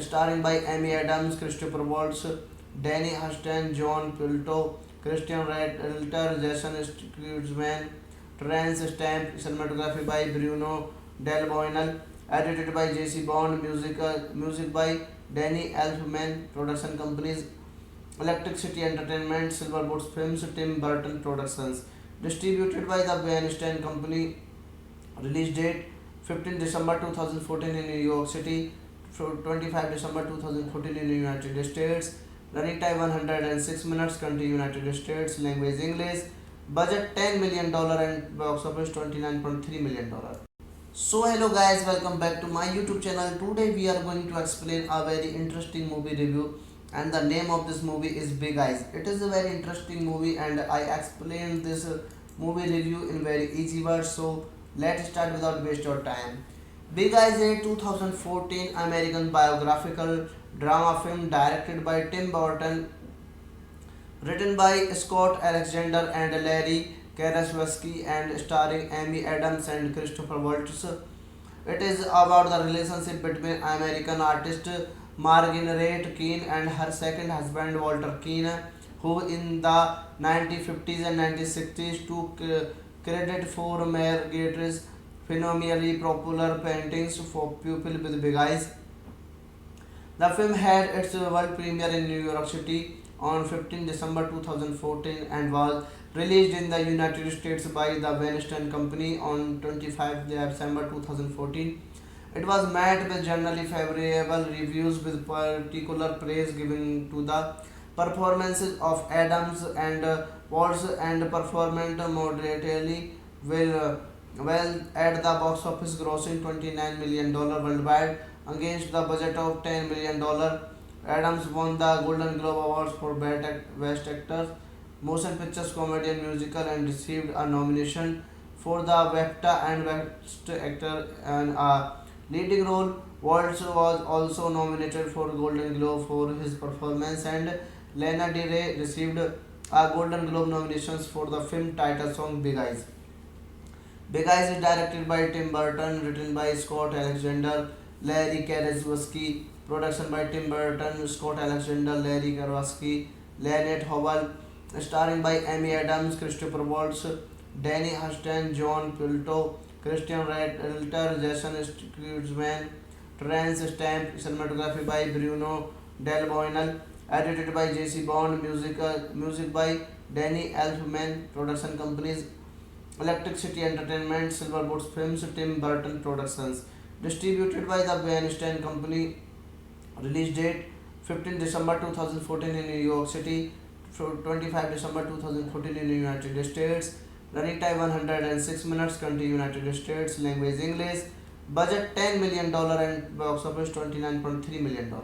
starring by Amy Adams, Christopher Waltz, Danny Huston, John Pilto, Christian Redalter, Jason Schwartzman, Terence Stamp, cinematography by Bruno Del Boinel, edited by J.C. Bond, music by Danny Elfman, production companies Electric City Entertainment, Silverboat Films, Tim Burton Productions, distributed by the Weinstein Company. Release date 15 December 2014 in New York City, 25 December 2014 in the United States. Running time 106 minutes, country United States, language English. Budget $10 million and box office $29.3 million. So hello guys, welcome back to my YouTube channel. Today we are going to explain a very interesting movie review, and the name of this movie is Big Eyes. It is a very interesting movie and I explained this movie review in very easy words. So let's start without waste your time. Big Eyes is a 2014 American biographical drama film directed by Tim Burton, written by Scott Alexander and Larry Karaszewski, and starring Amy Adams and Christopher Waltz. It is about the relationship between American artist Marguerite Keane and her second husband Walter Keane, who in the 1950s and 1960s took credit for Marguerite's phenomenally popular paintings for people with big eyes. The film had its world premiere in New York City on 15 December 2014 and was released in the United States by the Weinstein Company on 25 December 2014. It was met with generally favorable reviews, with particular praise given to the performances of Adams and Waltz, and performed moderately well at the box office, grossing $29 million worldwide against the budget of $10 million. Adams won the Golden Globe Awards for Best Actor, Motion Pictures, Comedy and Musical, and received a nomination for the BAFTA and Best Actor and a leading role. Waltz was also nominated for Golden Globe for his performance, and Lana Del Rey received a Golden Globe nominations for the film title song Big Eyes. Big Eyes is directed by Tim Burton, written by Scott Alexander, Larry Karaszewski, production by Tim Burton, Scott Alexander, Larry Karaszewski, Leonard Howell, starring by Amy Adams, Christopher Waltz, Danny Huston, John Pilto, Christian Redalter, Jason Schwartzman, Terence Stamp, cinematography by Bruno Del Boinel, edited by J.C. Bond, music by Danny Elfman, production companies Electric City Entertainment, Silverboat Films, Tim Burton Productions, distributed by the Weinstein Company. Release date 15 December 2014 in New York City, 25 December 2014 in the United States. Running time 106 minutes, country United States, language English. Budget $10 million and box office $29.3 million.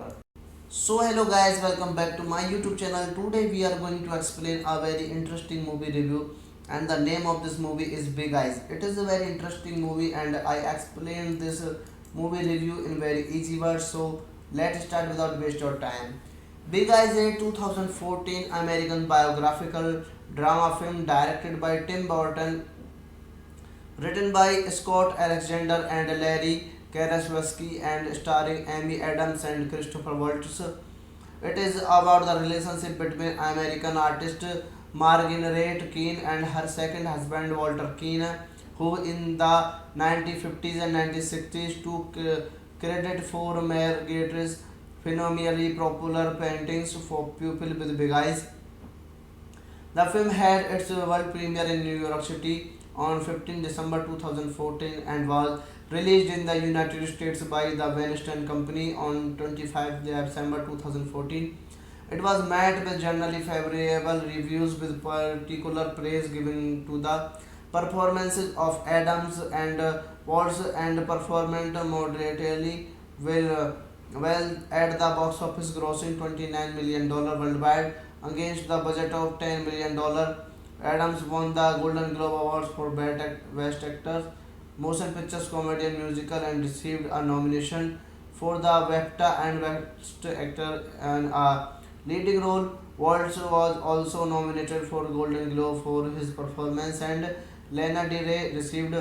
So hello guys, welcome back to my YouTube channel. Today we are going to explain a very interesting movie review, and the name of this movie is Big Eyes. It is a very interesting movie and I explained this movie review in very easy words. So let's start without waste your time. Big Eyes is a 2014 American biographical drama film directed by Tim Burton, written by Scott Alexander and Larry Karaszewski, and starring Amy Adams and Christopher Waltz. It is about the relationship between American artist Marguerite Keane and her second husband Walter Keane, who in the 1950s and 1960s took credit for Marguerite's phenomenally popular paintings for people with big eyes. The film had its world premiere in New York City on 15 December 2014 and was released in the United States by the Weinstein Company on 25 December 2014. It was met with generally favorable reviews, with particular praise given to the performances of Adams and Waltz, and performed moderately well at the box office, grossing $29 million worldwide against the budget of $10 million. Adams won the Golden Globe Awards for Best Actor, Motion Pictures, Comedy and Musical, and received a nomination for the BAFTA and Best Actor and a leading role. Waltz was also nominated for Golden Globe for his performance, and Lana Del Rey received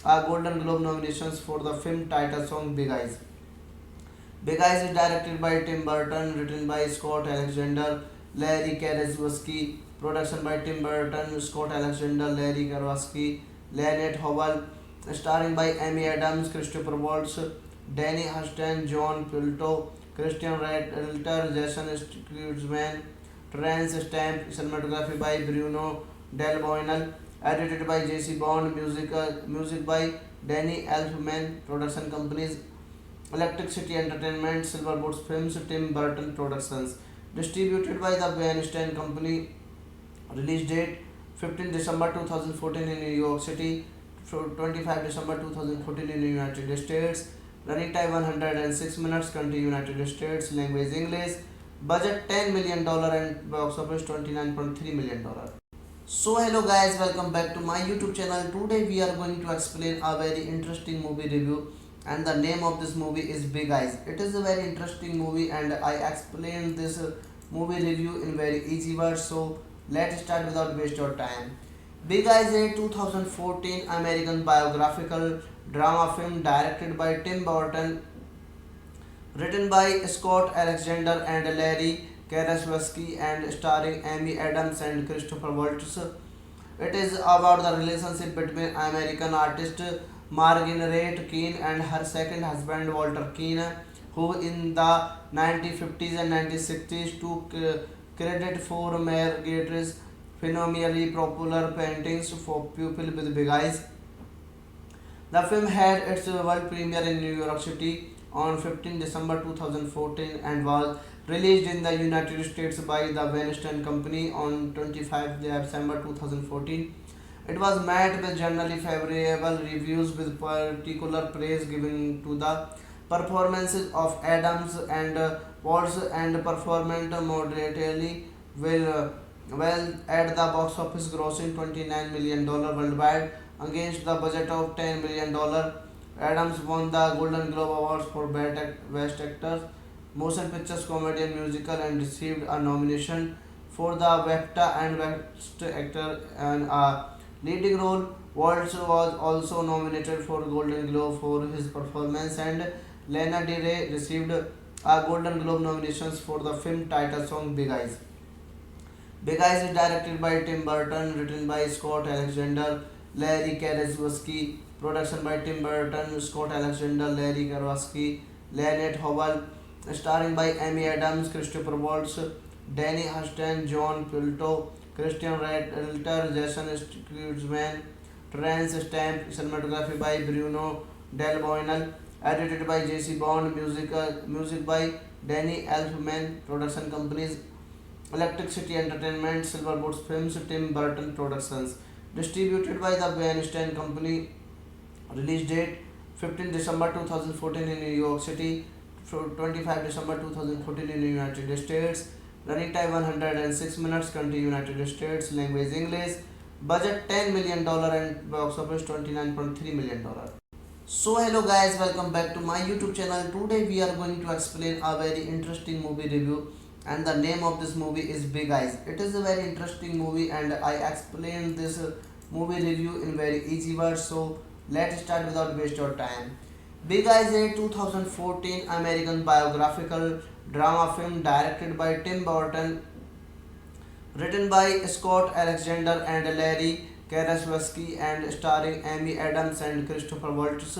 Golden Globe nominations for the film title song Big Eyes. Big Eyes is directed by Tim Burton, written by Scott Alexander, Larry Karaszewski, production by Tim Burton, Scott Alexander, Larry Karaszewski, Lynette Howell, starring by Amy Adams, Christopher Waltz, Danny Huston, John Pilto, Christian Redler, Jason Schwartzman, Terence Stamp, cinematography by Bruno Del Boinel, edited by J.C. Bond, music by Danny Elfman, production companies Electric City Entertainment, Silverboat Films, Tim Burton Productions. Distributed by the Weinstein Company. Release date 15 December 2014 in New York City, 25 December 2014 in the United States. Running time 106 minutes, country United States, language English. Budget $10 million and box office $29.3 million. So hello guys, welcome back to my YouTube channel. Today we are going to explain a very interesting movie review, and the name of this movie is Big Eyes. It is a very interesting movie and I explained this movie review in very easy words. So let's start without waste your time. Big Eyes is a 2014 American biographical drama film directed by Tim Burton, written by Scott Alexander and Larry Karaszewski, and starring Amy Adams and Christopher Waltz. It is about the relationship between American artist Marguerite Keane and her second husband Walter Keane, who in the 1950s and 1960s took credit for Marguerite's phenomenally popular paintings for People with Big Eyes. The film had its world premiere in New York City on 15 December 2014 and was released in the United States by the Weinstein Company on 25 December 2014. It was met with generally favorable reviews, with particular praise given to the performances of Adams and Waltz, and performed moderately well at the box office, grossing $29 million worldwide against the budget of $10 million. Adams won the Golden Globe Awards for Best Actor, Motion Pictures Comedy and Musical, and received a nomination for the BAFTA and Best Actor and a leading role. Waltz was also nominated for Golden Globe for his performance, and Lana Del Rey received a Golden Globe nominations for the film title song Big Eyes. Big Eyes is directed by Tim Burton, written by Scott Alexander, Larry Karaszewski, production by Tim Burton, Scott Alexander, Larry Karaszewski, Lynette Howell, starring by Amy Adams, Christopher Waltz, Danny Huston, John Pilto, Christian Redler, Jason Schwartzman, Terence Stamp, cinematography by Bruno Del Boinel, edited by J.C. Bond, music by Danny Elfman, production companies Electric City Entertainment, Silverboat Films, Tim Burton Productions. Distributed by the Weinstein Company. Release date 15 December 2014 in New York City, 25 December 2014 in the United States. Running time 106 minutes, country United States, language English. Budget $10 million and box office $29.3 million. So hello guys, welcome back to my YouTube channel. Today we are going to explain a very interesting movie review, and the name of this movie is Big Eyes. It is a very interesting movie and I explained this movie review in very easy words. So let's start without waste your time. Big Eyes is a 2014 American biographical drama film directed by Tim Burton, written by Scott Alexander and Larry Karaszewski, and starring Amy Adams and Christopher Waltz.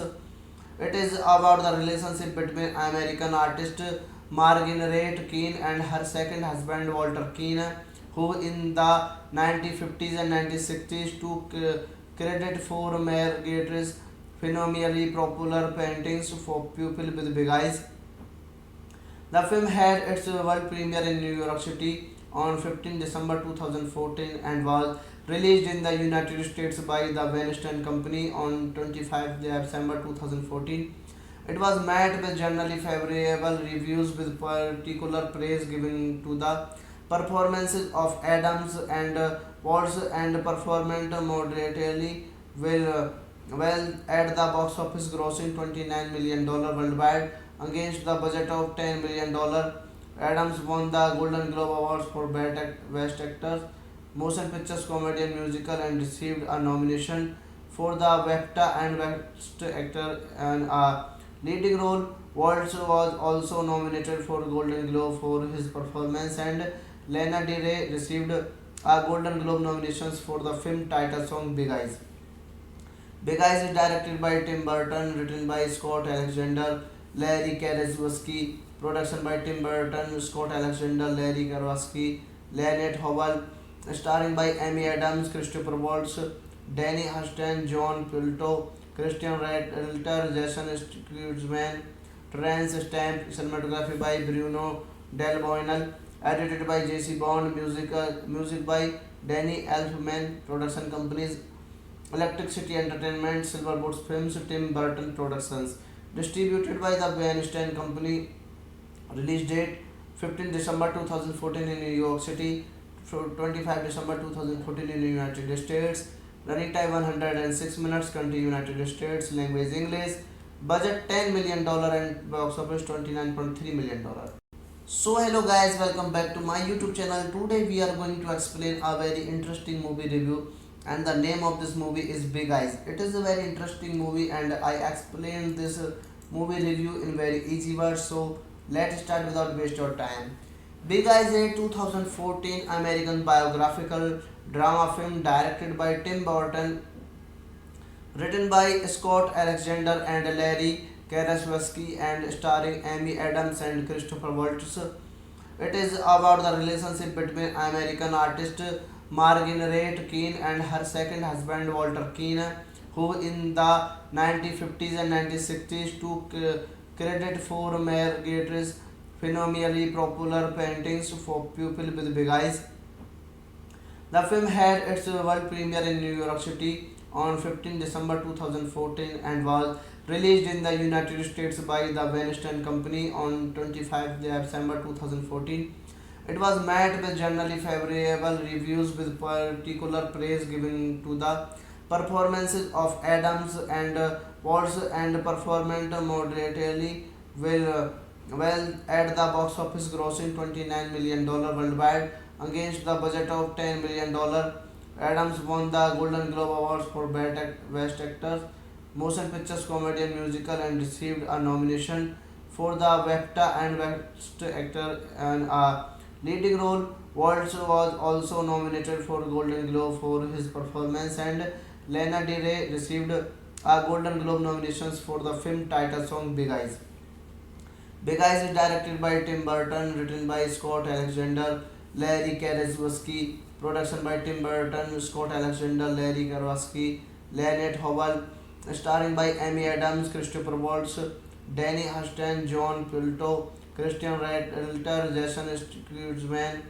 It is about the relationship between American artist Marguerite Keane and her second husband Walter Keane, who in the 1950s and 1960s took credit for Marguerite's phenomenally popular paintings for People with Big Eyes. The film had its world premiere in New York City on 15 December 2014 and was released in the United States by the Weinstein Company on 25 December 2014. It was met with generally favorable reviews, with particular praise given to the performances of Adams and Waltz, and performed moderately well at the box office, grossing $29 million worldwide against the budget of $10 million. Adams won the Golden Globe Awards for Best Actor, Motion Pictures Comedy and Musical, and received a nomination for the BAFTA and Best Actor and a leading role. Waltz was also nominated for Golden Globe for his performance, and Lana Del Rey received a Golden Globe nominations for the film title song Big Eyes. Big Eyes is directed by Tim Burton, written by Scott Alexander, Larry Karaszewski, production by Tim Burton, Scott Alexander, Larry Karaszewski, Leonard Howell, starring by Amy Adams, Christopher Waltz, Danny Huston, John Pilto, Christian Redler, Jason Schwartzman, Terence Stamp, cinematography by Bruno Del Boinel, edited by J.C. Bond, music by Danny Elfman, production companies Electric City Entertainment, Silverboat Films, Tim Burton Productions. Distributed by the Weinstein Company. Release date 15 December 2014 in New York City, 25 December 2014 in the United States. Running time 106 minutes, country United States, language English. Budget $10 million and box office $29.3 million. So hello guys, welcome back to my YouTube channel. Today we are going to explain a very interesting movie review, and the name of this movie is Big Eyes. It is a very interesting movie and I explained this movie review in very easy words. So let's start without waste your time. Big Eyes is a 2014 American biographical drama film directed by Tim Burton, written by Scott Alexander and Larry Karaszewski, and starring Amy Adams and Christopher Waltz. It is about the relationship between American artist Marguerite Keane and her second husband Walter Keane, who in the 1950s and 1960s took credit for Marguerite's phenomenally popular paintings for People with Big Eyes. The film had its world premiere in New York City on 15 December 2014 and was released in the United States by the Weinstein Company on 25 December 2014. It was met with generally favorable reviews, with particular praise given to the performances of Adams and Waltz, and performed moderately well at the box office, grossing $29 million worldwide against the budget of $10 million. Adams won the Golden Globe Awards for Best Actor, Motion Pictures, Comedy and Musical, and received a nomination for the BAFTA and Best Actor and a leading role. Waltz was also nominated for Golden Globe for his performance, and Lana Del Rey received a Golden Globe nominations for the film title song Big Eyes. Big Eyes is directed by Tim Burton, written by Scott Alexander, Larry Karaszewski, production by Tim Burton, Scott Alexander, Larry Karaszewski, Leonard Howell, starring by Amy Adams, Christopher Waltz, Danny Huston, John Pilto, Christian Redler, Jason Schwartzman,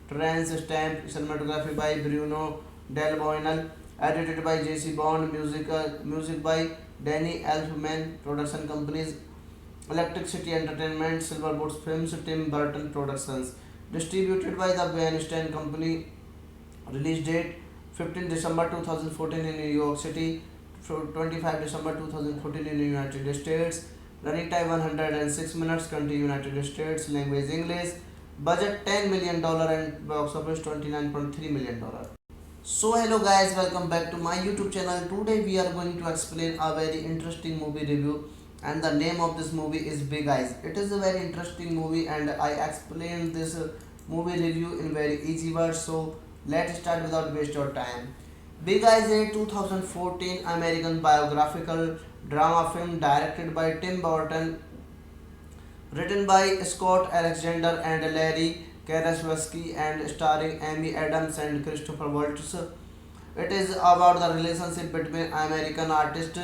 Terence Stamp, cinematography by Bruno Del Boinel, edited by J.C. Bond, music by Danny Elfman, production companies Electric City Entertainment, Silverboat Films, Tim Burton Productions. Distributed by the Weinstein Company. Release date 15 December 2014 in New York City, 25 December 2014 in the United States. Running time 106 minutes, country United States, language English. Budget $10 million and box office $29.3 million. So hello guys, welcome back to my YouTube channel. Today we are going to explain a very interesting movie review, and the name of this movie is Big Eyes. It is a very interesting movie and I explained this movie review in very easy words. So let's start without waste your time. Big Eyes is a 2014 American biographical drama film directed by Tim Burton, written by Scott Alexander and Larry Karaszewski, and starring Amy Adams and Christopher Waltz. It is about the relationship between American artist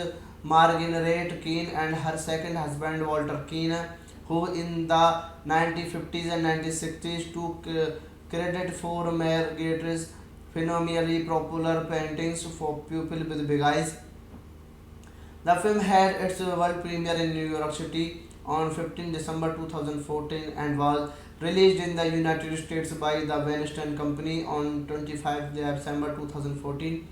Marguerite Keane and her second husband Walter Keane, who in the 1950s and 1960s took credit for Marguerite's phenomenally popular paintings for People with Big Eyes. The film had its world premiere in New York City on 15 December 2014 and was released in the United States by the Weinstein Company on 25 December 2014.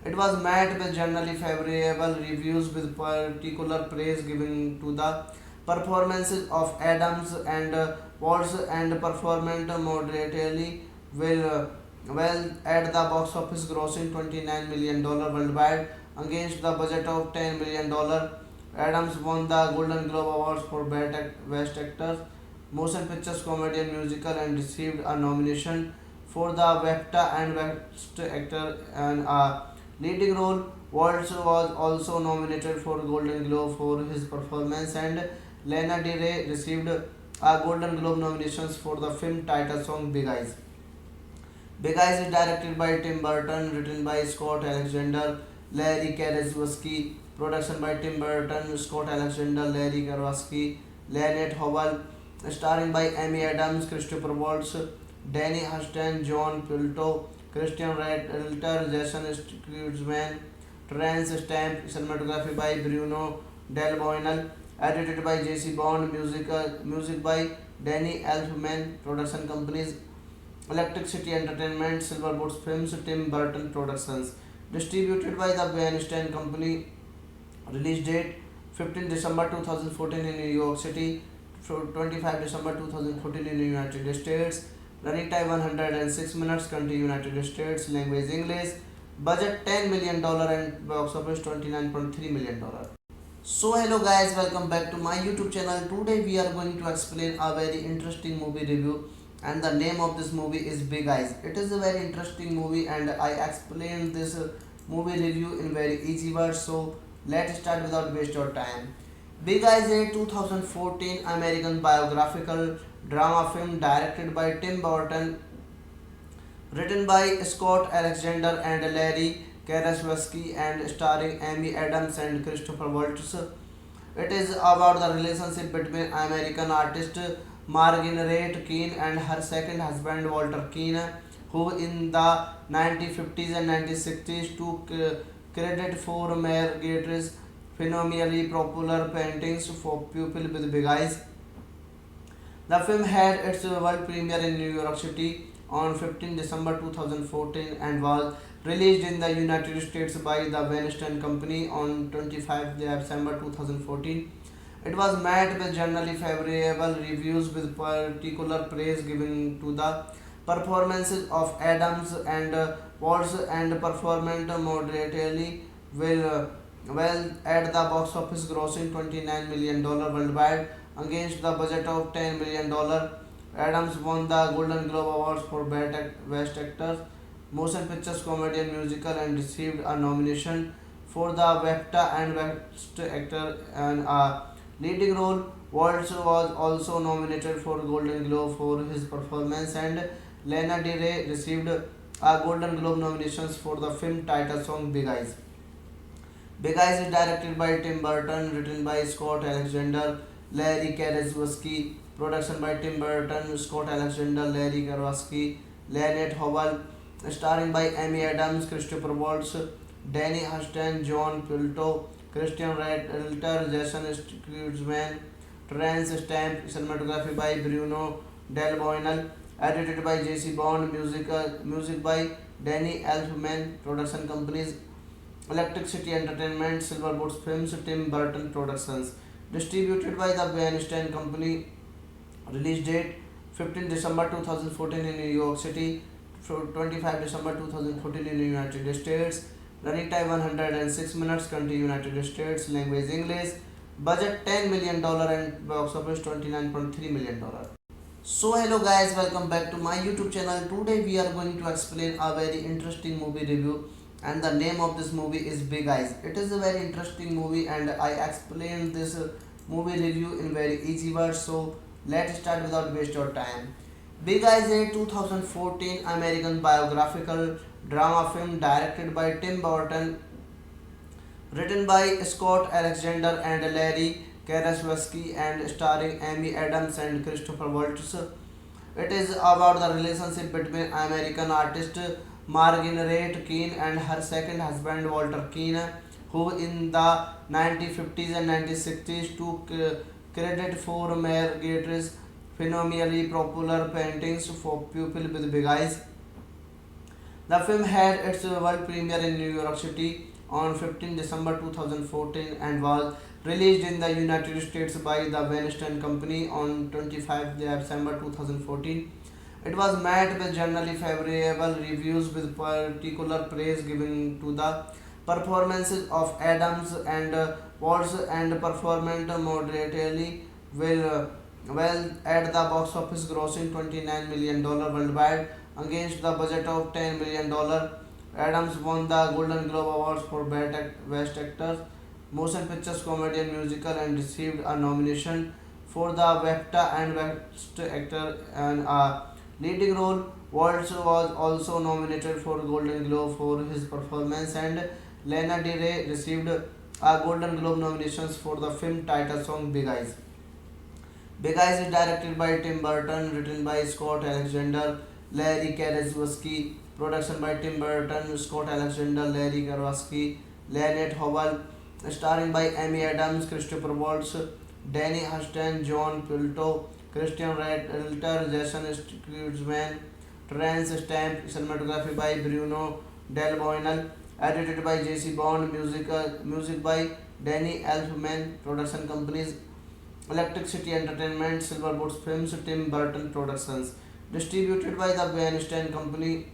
It was met with generally favorable reviews, with particular praise given to the performances of Adams and Waltz, and performed moderately well at the box office, grossing $29 million worldwide against the budget of $10 million. Adams won the Golden Globe Awards for Best Actor, Motion Pictures Comedy and Musical and received a nomination for the BAFTA and Best Actor and a leading role. Waltz was also nominated for Golden Globe for his performance, and Lana Del Rey received a Golden Globe nominations for the film title song Big Eyes. Big Eyes is directed by Tim Burton, written by Scott Alexander, Larry Karaszewski, production by Tim Burton, Scott Alexander, Larry Karaszewski, Lynette Howell, starring by Amy Adams, Christopher Waltz, Danny Huston, John Pilto, Christian Redler, Jason Schwartzman, Terence Stamp, cinematography by Bruno Del Boinel, edited by J.C. Bond, music by Danny Elfman, production companies Electric City Entertainment, Silverboat Films, Tim Burton Productions. Distributed by the Weinstein Company. Release date 15 December 2014 in New York City, 25 December 2014 in the United States. Running time 106 minutes, country United States, language English. Budget $10 million and box office $29.3 million. So hello guys, welcome back to my YouTube channel. Today we are going to explain a very interesting movie review, and the name of this movie is Big Eyes. It is a very interesting movie and I explained this movie review in very easy words. So let's start without waste your time. Big Eyes is a 2014 American biographical drama film directed by Tim Burton, written by Scott Alexander and Larry Karaszewski, and starring Amy Adams and Christopher Waltz. It is about the relationship between American artist Marguerite Keane and her second husband Walter Keane, who in the 1950s and 1960s took credit for Marguerite's phenomenally popular paintings for People with Big Eyes. The film had its world premiere in New York City on 15 December 2014 and was released in the United States by the Weinstein Company on 25 December 2014. It was met with generally favorable reviews, with particular praise given to the performances of Adams and Waltz, and performed moderately well at the box office, grossing $29 million worldwide against the budget of $10 million. Adams won the Golden Globe Awards for Best Actor, Motion Pictures Comedy and Musical and received a nomination for the BAFTA and Best Actor and a leading role. Waltz was also nominated for Golden Globe for his performance, and Lana Del Rey received a Golden Globe nominations for the film title song Big Eyes. Big Eyes is directed by Tim Burton, written by Scott Alexander, Larry Karaszewski, production by Tim Burton, Scott Alexander, Larry Karaszewski, Lynette Howell, starring by Amy Adams, Christopher Waltz, Danny Huston, John Pilto, Christian Redler, Jason Schwartzman, Terence Stamp, cinematography by Bruno Del Boinel, edited by J.C. Bond, music by Danny Elfman, production companies Electric City Entertainment, Silverboat Films, Tim Burton Productions. Distributed by the Weinstein Company. Release date 15 December 2014 in New York City, 25 December 2014 in the United States. Running time 106 minutes, country United States, language English. Budget $10 million and box office $29.3 million. So hello guys, welcome back to my YouTube channel. Today we are going to explain a very interesting movie review, and the name of this movie is Big Eyes. It is a very interesting movie and I explained this movie review in very easy words. So let's start without waste your time. Big Eyes is a 2014 American biographical drama film directed by Tim Burton, written by Scott Alexander and Larry Karaszewski, and starring Amy Adams and Christopher Waltz. It is about the relationship between American artist Marguerite Keane and her second husband Walter Keane, who in the 1950s and 1960s took credit for Marguerite's phenomenally popular paintings for People with Big Eyes. The film had its world premiere in New York City on 15 December 2014 and was released in the United States by the Weinstein Company on 25 December 2014. It was met with generally favorable reviews, with particular praise given to the performances of Adams and Watts and performed moderately well at the box office, grossing $29 million worldwide against the budget of $10 million. Adams won the Golden Globe Awards for Best Actor, Motion Pictures, Comedy and Musical, and received a nomination for the BAFTA and Best Actor and a leading role. Waltz was also nominated for Golden Globe for his performance, and Lana Del Rey received a Golden Globe nominations for the film title song Big Eyes. Big Eyes is directed by Tim Burton, written by Scott Alexander, Larry Karaszewski, production by Tim Burton, Scott Alexander, Larry Karaszewski, Leonard Howell, starring by Amy Adams, Christopher Waltz, Danny Huston, John Pilto, Christian Redler, Jason Schwartzman, Terence Stamp, cinematography by Bruno Del Boinel, edited by J.C. Bond, music by Danny Elfman, production companies Electric City Entertainment, Silverboat Films, Tim Burton Productions. Distributed by the Weinstein Company.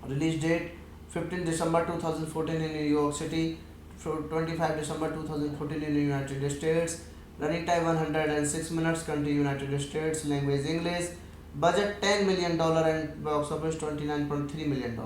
Release date 15 December 2014 in New York City, 25 December 2014 in the United States. Running time 106 minutes, country United States, language English. Budget $10 million and box office $29.3 million.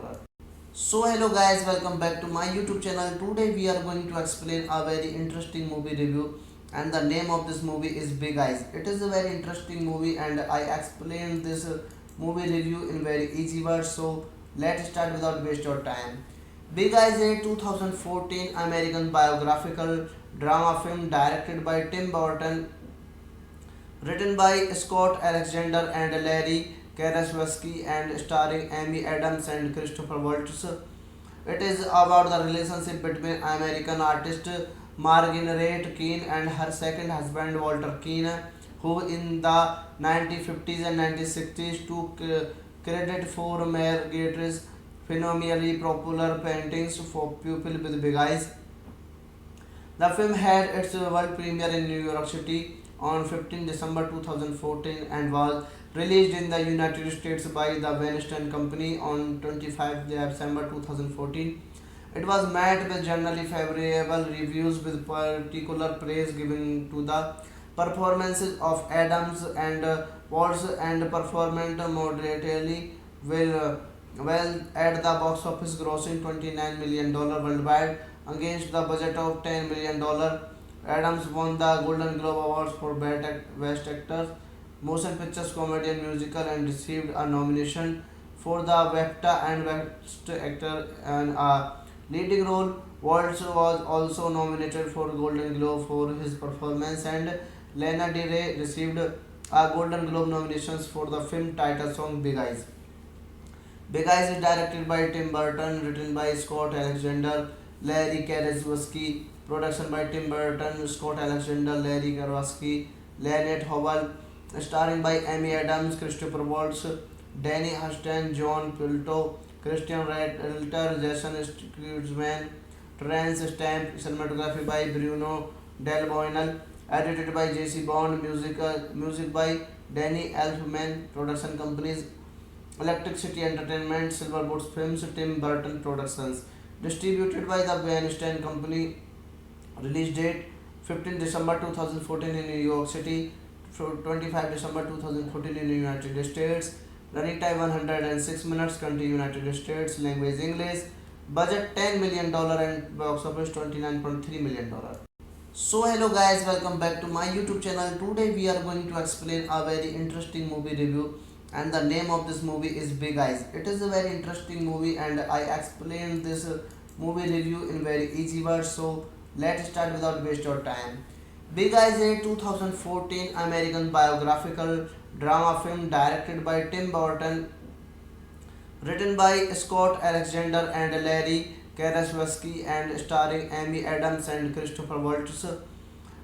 So hello guys, welcome back to my YouTube channel. Today we are going to explain a very interesting movie review, and the name of this movie is Big Eyes. It is a very interesting movie and I explained this movie review in very easy words. So let's start without waste your time. Big Eyes is a 2014 American biographical drama film directed by Tim Burton, written by Scott Alexander and Larry Karaszewski, and starring Amy Adams and Christopher Waltz. It is about the relationship between American artist Marguerite Keane and her second husband Walter Keane, who in the 1950s and 1960s took credit for Marguerite's phenomenally popular paintings for People with Big Eyes. The film had its world premiere in New York City on 15 December 2014 and was released in the United States by the Weinstein Company on 25 December 2014. It was met with generally favorable reviews, with particular praise given to the performances of Adams and Watts and performed moderately well at the box office, grossing $29 million worldwide against the budget of $10 million. Adams won the Golden Globe Awards for Best Actor, Motion Pictures, Comedy and Musical, and received a nomination for the BAFTA and Best Actor and a leading role. Waltz was also nominated for Golden Globe for his performance, and Lana Del Rey received a Golden Globe nominations for the film title song Big Eyes. Big Eyes is directed by Tim Burton, written by Scott Alexander, Larry Karaszewski, production by Tim Burton, Scott Alexander, Larry Karaszewski, Leonard Howell, starring by Amy Adams, Christopher Waltz, Danny Huston, John Pilto, Christian Redler, Jason Schwartzman, Terence Stamp, cinematography by Bruno Del Boinel, edited by J.C. Bond, music by Danny Elfman, production companies Electric City Entertainment, Silverboat Films, Tim Burton Productions. Distributed by the Weinstein Company. Release date 15 December 2014 in New York City, 25 December 2014 in the United States. Running time 106 minutes, country United States, language English. Budget $10 million and box office $29.3 million. So hello guys, welcome back to my YouTube channel. Today we are going to explain a very interesting movie review, and the name of this movie is Big Eyes. It is a very interesting movie and I explained this movie review in very easy words. So let's start without waste your time. Big Eyes is a 2014 American biographical drama film directed by Tim Burton, written by Scott Alexander and Larry Karaszewski, and starring Amy Adams and Christopher Waltz.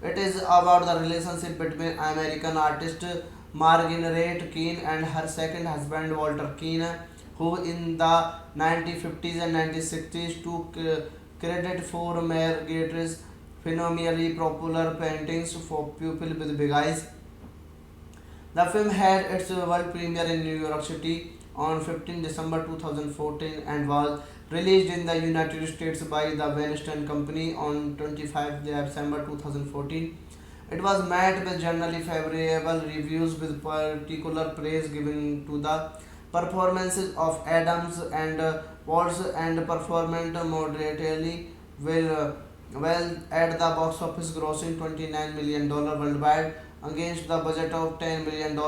It is about the relationship between American artist Marguerite Keane and her second husband Walter Keane, who in the 1950s and 1960s took credit for Marguerite's phenomenally popular paintings for People with Big Eyes. The film had its world premiere in New York City on 15 December 2014 and was released in the United States by the Weinstein Company on 25 December 2014. It was met with generally favorable reviews with particular praise given to the performances of Adams and Waltz and performed moderately well at the box office grossing $29 million worldwide against the budget of $10 million.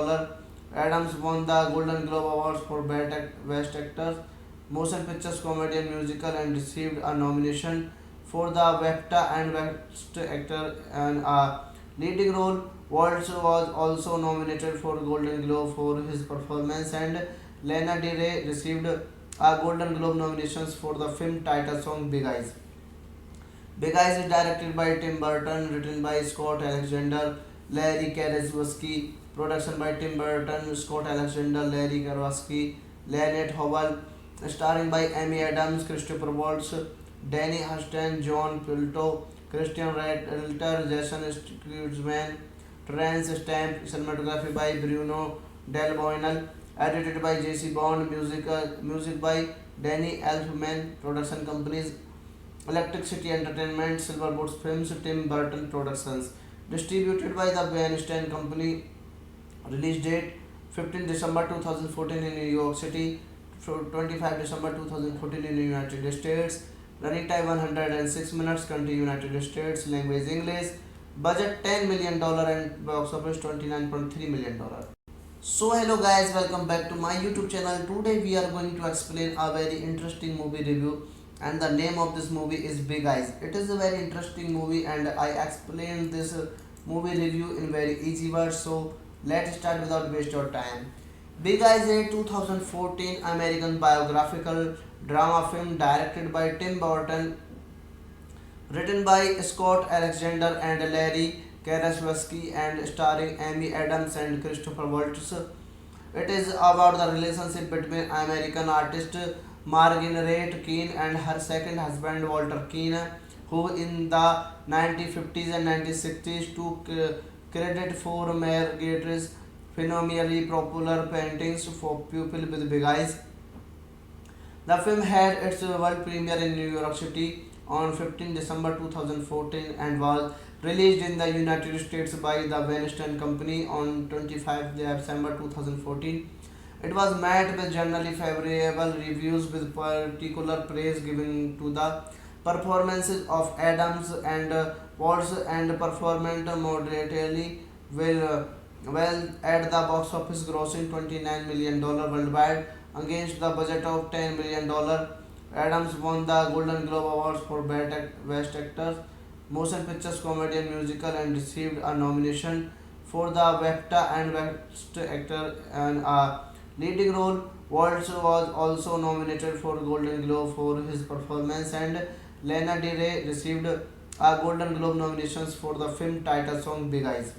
Adams won the Golden Globe Awards for Best Actor, Motion Pictures Comedy and Musical and received a nomination for the BAFTA and Best Actor and a leading role. Waltz was also nominated for Golden Globe for his performance and Lana Del Rey received a Golden Globe nominations for the film title song Big Eyes. Big Eyes is directed by Tim Burton, written by Scott Alexander, Larry Karaszewski, production by Tim Burton, Scott Alexander, Larry Karaszewski, Lynette Howell, starring by Amy Adams, Christopher Waltz, Danny Huston, John Pilto, Christian Ralter, Jason Schwartzman, Terence Stamp, cinematography by Bruno Del Boinel, edited by J.C. Bond, music by Danny Elfman, production companies Electric City Entertainment, Silverboat Films, Tim Burton Productions. Distributed by the Weinstein Company. Release date 15 December 2014 in New York City, 25 December 2014 in the United States. Running time 106 minutes, country United States, language English. Budget $10 million and box office $29.3 million. So hello guys, welcome back to my YouTube channel. Today we are going to explain a very interesting movie review and the name of this movie is Big Eyes. It is a very interesting movie and I explained this movie review in very easy words. So let's start without waste your time. Big Eyes is a 2014 American biographical drama film directed by Tim Burton, written by Scott Alexander and Larry Karaszewski and starring Amy Adams and Christopher Waltz. It is about the relationship between American artist Marguerite Keane and her second husband Walter Keane, who in the 1950s and 1960s took credit for Marguerite's phenomenally popular paintings for People with Big Eyes. The film had its world premiere in New York City on 15 December 2014 and was released in the United States by the Weinstein Company on 25 December 2014. It was met with generally favorable reviews with particular praise given to the performances of Adams and Waltz and performed moderately well at the box office grossing $29 million worldwide against the budget of $10 million. Adams won the Golden Globe Awards for Best Actor, Motion Pictures Comedy and Musical and received a nomination for the BAFTA and Best Actor and a leading role. Waltz was also nominated for Golden Globe for his performance and Lana Del Rey received a Golden Globe nominations for the film title song Big Eyes.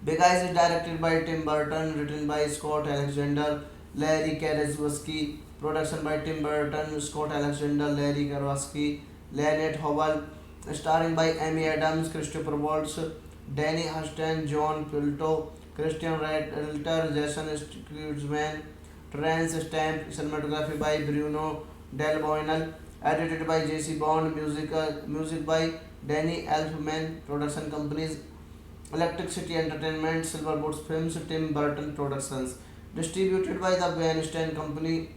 Big Eyes is directed by Tim Burton, written by Scott Alexander, Larry Karaszewski, production by Tim Burton, Scott Alexander, Larry Karaszewski, Lynette Howell, starring by Amy Adams, Christopher Waltz, Danny Huston, John Pilto, Christian Ralter, Jason Schwartzman, Terence Stamp, cinematography by Bruno Del Boinel, edited by J.C. Bond, music by Danny Elfman, production companies Electric City Entertainment, Silverboat Films, Tim Burton Productions. Distributed by the Weinstein Company.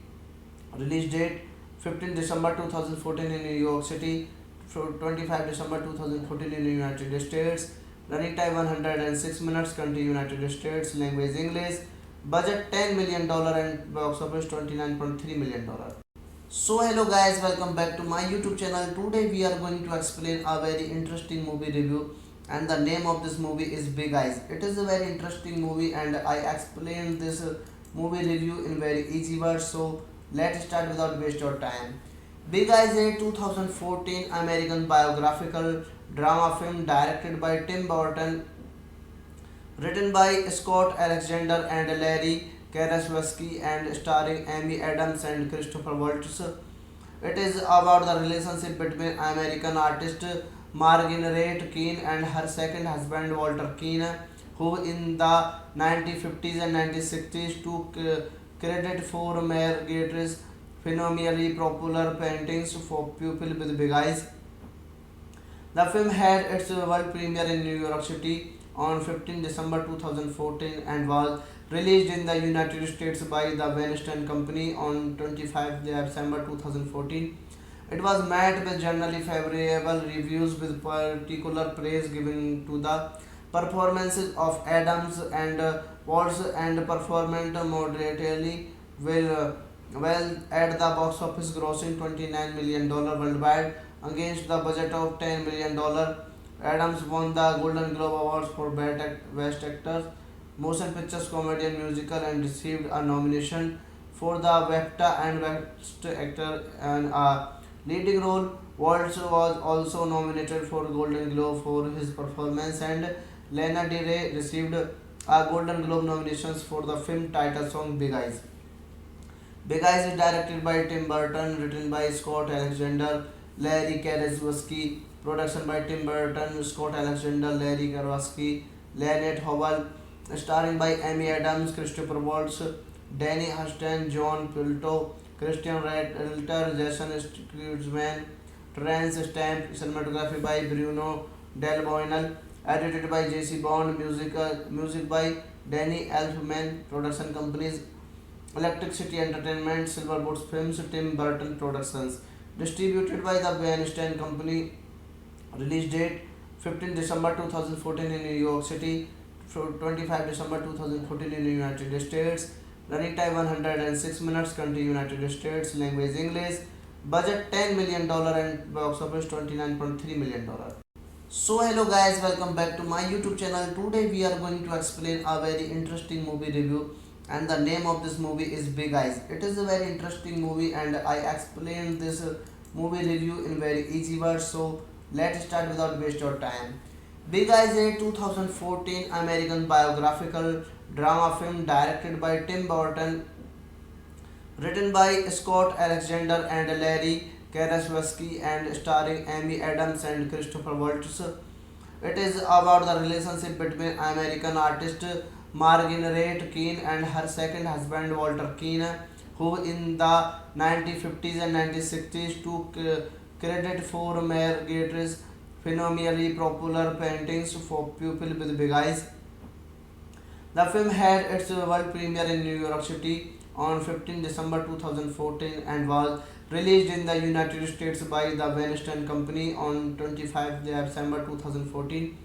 Release date 15 December 2014 in New York City, 25 December 2014 in the United States. Running time 106 minutes, country United States, language English. Budget $10 million and box office $29.3 million. So hello guys, welcome back to my YouTube channel. Today we are going to explain a very interesting movie review and the name of this movie is Big Eyes. It is a very interesting movie and I explained this movie review in very easy words. So let's start without waste your time. Big Eyes is a 2014 American biographical drama film directed by Tim Burton, written by Scott Alexander and Larry Karaszewski and starring Amy Adams and Christopher Waltz. It is about the relationship between American artist Marguerite Keane and her second husband Walter Keane, who in the 1950s and 1960s took credit for Marguerite's phenomenally popular paintings for people with big eyes. The film had its world premiere in New York City on 15 December 2014 and was released in the United States by the Weinstein Company on 25 December 2014. It was met with generally favorable reviews with particular praise given to the performances of Adams and Waltz and performed moderately well at the box office grossing $29 million worldwide against the budget of $10 million. Adams won the Golden Globe Awards for Best Actor, Motion Pictures Comedy and Musical and received a nomination for the BAFTA and Best Actor and a leading role. Waltz was also nominated for Golden Globe for his performance and Lana Del Rey received a Golden Globe nominations for the film title song Big Eyes. Big Eyes is directed by Tim Burton, written by Scott Alexander, Larry Karaszewski, production by Tim Burton, Scott Alexander, Larry Karaszewski, Lynette Howell, starring by Amy Adams, Christopher Waltz, Danny Huston, John Pilto, Christian Ralter, Jason Schwartzman, Terence Stamp, cinematography by Bruno Del Boinel, edited by J.C. Bond, music by Danny Elfman, production companies Electric City Entertainment, Silverboat Films, Tim Burton Productions. Distributed by the Weinstein Company. Release date 15 December 2014 in New York City, 25 December 2014 in the United States. Running time 106 minutes, country United States, language English. Budget $10 million and box office $29.3 million. So hello guys, welcome back to my YouTube channel. Today we are going to explain a very interesting movie review and the name of this movie is Big Eyes. It is a very interesting movie and I explained this movie review in very easy words. So let's start without waste your time. Big Eyes is a 2014 American biographical drama film directed by Tim Burton, written by Scott Alexander and Larry Karaszewski and starring Amy Adams and Christopher Waltz. It is about the relationship between American artist Marguerite Keane and her second husband Walter Keane, who in the 1950s and 1960s took credit for Marguerite's phenomenally popular paintings for people with big eyes. The film had its world premiere in New York City on 15 December 2014 and was released in the United States by the Weinstein Company on 25 December 2014.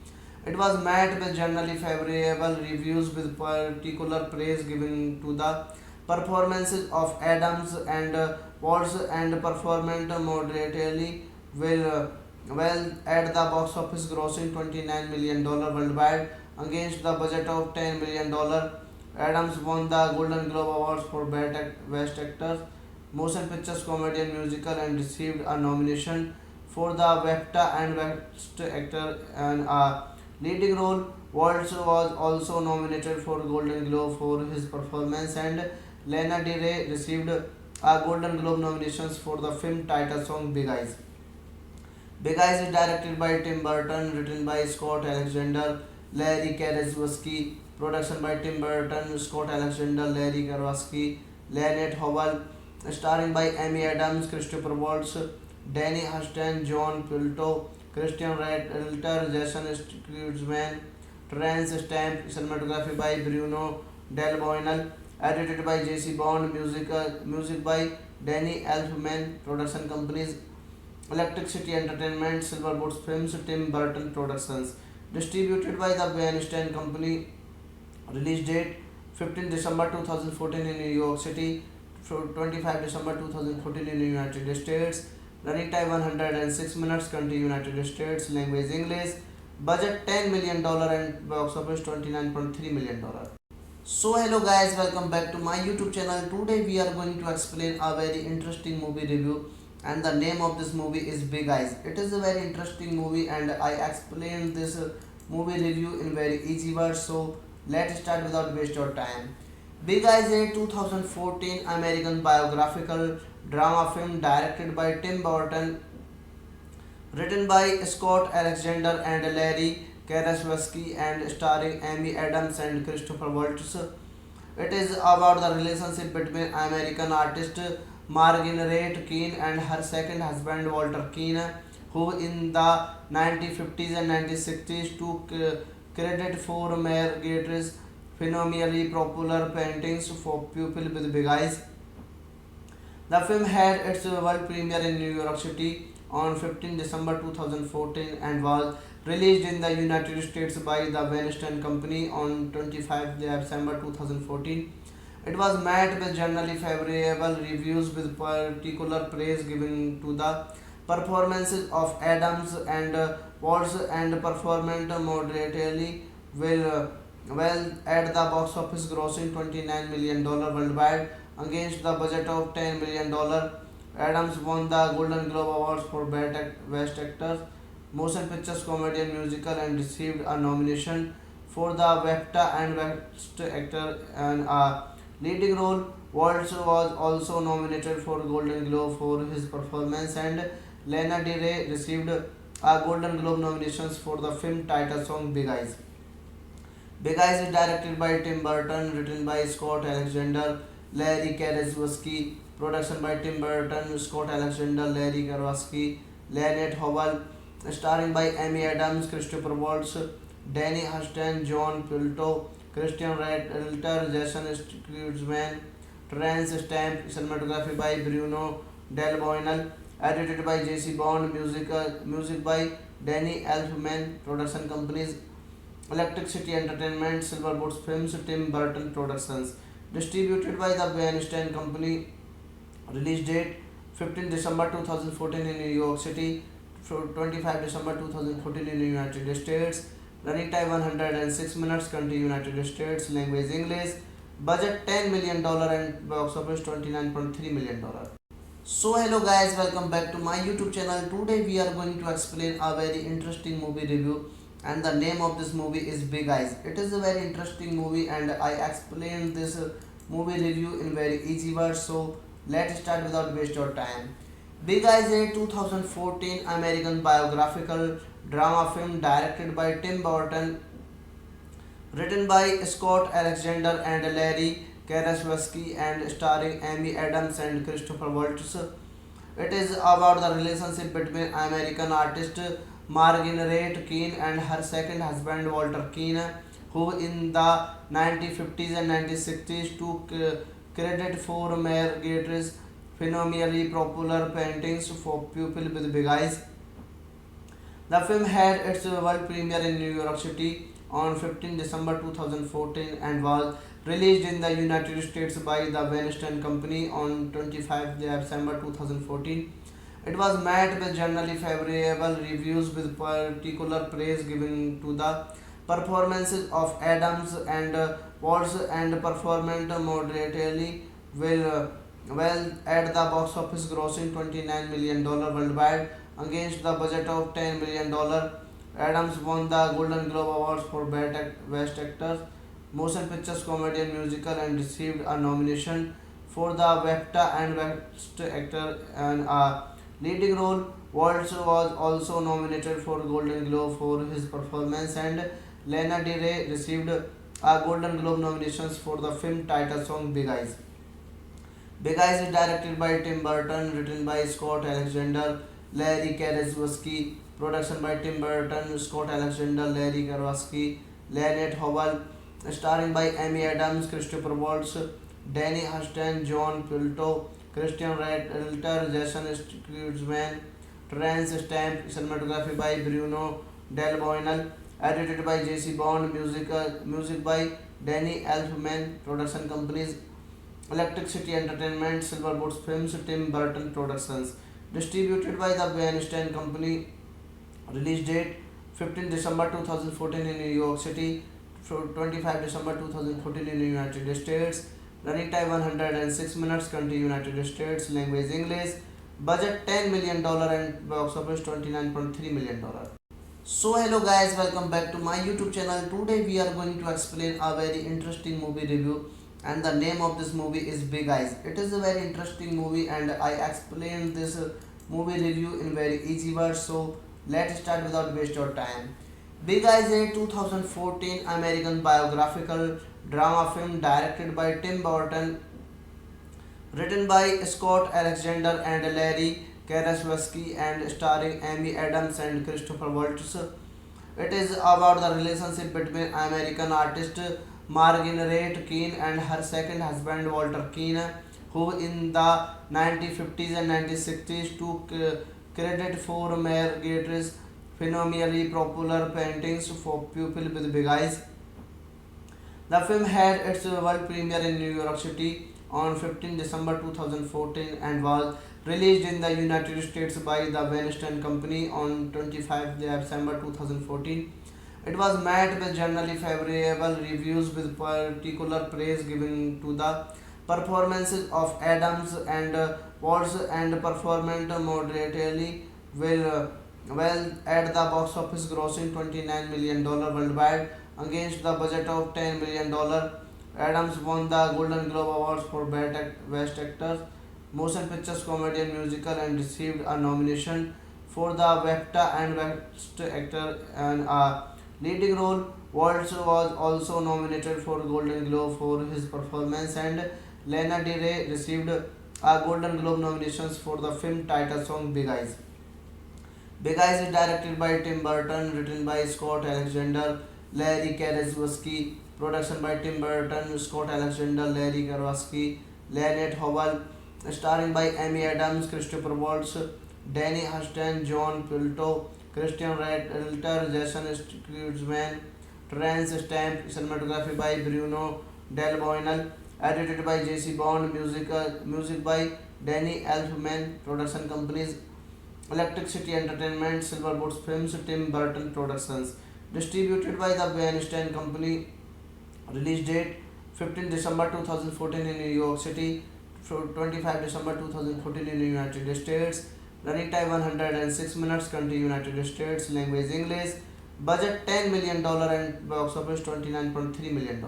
It was met with generally favorable reviews with particular praise given to the performances of Adams and Waltz and performed moderately well at the box office grossing $29 million worldwide against the budget of $10 million. Adams won the Golden Globe Awards for Best Actor, Motion Pictures Comedy and Musical and received a nomination for the BAFTA and Best Actor and a leading role. Waltz was also nominated for Golden Globe for his performance and Lana Del Rey received a Golden Globe nominations for the film title song Big Eyes. Big Eyes is directed by Tim Burton, written by Scott Alexander, Larry Karaszewski, production by Tim Burton, Scott Alexander, Larry Karaszewski, Lynette Howell, starring by Amy Adams, Christopher Waltz, Danny Huston, John Pilto, Christian Ralter, Jason Schwartzman, Terence Stamp, cinematography by Bruno Del Boinel, edited by J.C. Bond, music by Danny Elfman, production companies Electric City Entertainment, Silverboat Films, Tim Burton Productions. Distributed by the Weinstein Company. Release date 15 December 2014 in New York City, 25 December 2014 in the United States. Running time 106 minutes, country United States, language English. Budget $10 million and box office $29.3 million. So hello guys, welcome back to my YouTube channel. Today we are going to explain a very interesting movie review and the name of this movie is Big Eyes. It is a very interesting movie and I explained this movie review in very easy words. So let's start without waste your time. Big Eyes is a 2014 American biographical drama film directed by Tim Burton, written by Scott Alexander and Larry Karaszewski and starring Amy Adams and Christopher Waltz. It is about the relationship between American artist Margaret Keane and her second husband Walter Keane, who in the 1950s and 1960s took credit for Margaret's phenomenally popular paintings for people with big eyes. The film had its world premiere in New York City on 15 December 2014 and was released in the United States by the Weinstein Company on 25 December 2014. It was met with generally favorable reviews with particular praise given to the performances of Adams and Waltz and performed moderately well at the box office grossing $29 million worldwide against the budget of $10 million. Adams won the Golden Globe Awards for Best Actor, Motion Pictures Comedy and Musical and received a nomination for the BAFTA and Best Actor and a leading role. Waltz was also nominated for Golden Globe for his performance and Lana Del Rey received a Golden Globe nominations for the film title song Big Eyes. Big Eyes is directed by Tim Burton, written by Scott Alexander, Larry Karaszewski, production by Tim Burton, Scott Alexander, Larry Karaszewski, Lynette Howell, starring by Amy Adams, Christopher Waltz, Danny Huston, John Pilto, Christian Redler, Jason Schwartzman, Terence Stamp, cinematography by Bruno Del Boinel, edited by J.C. Bond, music by Danny Elfman, production companies Electric City Entertainment, Silverboat Films, Tim Burton Productions. Distributed by the Weinstein Company. Release date 15 December 2014 in New York City, 25 December 2014 in the United States. Running time 106 minutes, country United States, language English. Budget $10 million and box office $29.3 million. So hello guys, welcome back to my YouTube channel. Today we are going to explain a very interesting movie review and the name of this movie is Big Eyes. It is a very interesting movie and I explained this movie review in very easy words. So let's start without waste your time. Big Eyes is a 2014 American biographical drama film directed by Tim Burton, written by Scott Alexander and Larry Karaszewski and starring Amy Adams and Christopher Waltz. It is about the relationship between American artist Margaret Keane and her second husband Walter Keane, who in the 1950s and 1960s took credit for Margaret's phenomenally popular paintings for people with big eyes. The film had its world premiere in New York City on 15 December 2014 and was released in the United States by the Weinstein Company on 25 December 2014. It was met with generally favorable reviews with particular praise given to the performances of Adams and Waltz and performed moderately well at the box office grossing $29 million worldwide against the budget of $10 million. Adams won the Golden Globe Awards for Best Actor, Motion Pictures Comedy and Musical and received a nomination for the BAFTA and Best Actor and a leading role. Waltz was also nominated for Golden Globe for his performance and Lana Del Rey received a Golden Globe nominations for the film title song Big Eyes. Big Eyes is directed by Tim Burton, written by Scott Alexander, Larry Karaszewski, production by Tim Burton, Scott Alexander, Larry Karaszewski, Lynette Howell, starring by Amy Adams, Christopher Waltz, Danny Huston, John Pilto, Christian Redler, Jason Schwartzman, Terence Stamp, cinematography by Bruno Del Boinel, edited by J.C. Bond, music by Danny Elfman, production companies Electric City Entertainment, Silverboat Films, Tim Burton Productions. Distributed by the Weinstein Company. Release date 15 December 2014 in New York City, 25 December 2014 in the United States. Running time 106 minutes, country United States, language English. Budget $10 million and box office $29.3 million. So hello guys, welcome back to my YouTube channel. Today we are going to explain a very interesting movie review and the name of this movie is Big Eyes. It is a very interesting movie and I explained this movie review in very easy words. So let's start without waste your time. Big Eyes is a 2014 American biographical drama film directed by Tim Burton, Written by Scott Alexander and Larry Karasowski and starring Amy Adams and Christopher Waltz. It is about the relationship between American artist Margaret Keane and her second husband Walter Keane, who in the 1950s and 1960s took credit for Margaret's phenomenally popular paintings for people with big eyes. The film had its world premiere in New York City on 15 December 2014 and was released in the United States by the Weinstein Company on 25 December 2014. It was met with generally favorable reviews with particular praise given to the performances of Adams and Waltz and performed moderately well at the box office grossing $29 million worldwide against the budget of $10 million. Adams won the Golden Globe Awards for Best Actor, Motion Pictures Comedy and Musical and received a nomination for the BAFTA and Best Actor and a leading role. Waltz was also nominated for Golden Globe for his performance and Lana Del Rey received a Golden Globe nominations for the film title song Big Eyes. Big Eyes is directed by Tim Burton, written by Scott Alexander, Larry Karaszewski, production by Tim Burton, Scott Alexander, Larry Karaszewski, Lynette Howell, starring by Amy Adams, Christopher Waltz, Danny Huston, John Pilto, Christian Redler, Jason Schwartzman, Terence Stamp, cinematography by Bruno Del Boinel, edited by J.C. Bond, music by Danny Elfman, production companies Electric City Entertainment, Silverboat Films, Tim Burton Productions. Distributed by the Weinstein Company. Release date 15 December 2014 in New York City, 25 December 2014 in the United States. Running time 106 minutes, country United States, language English. Budget $10 million and box office $29.3 million.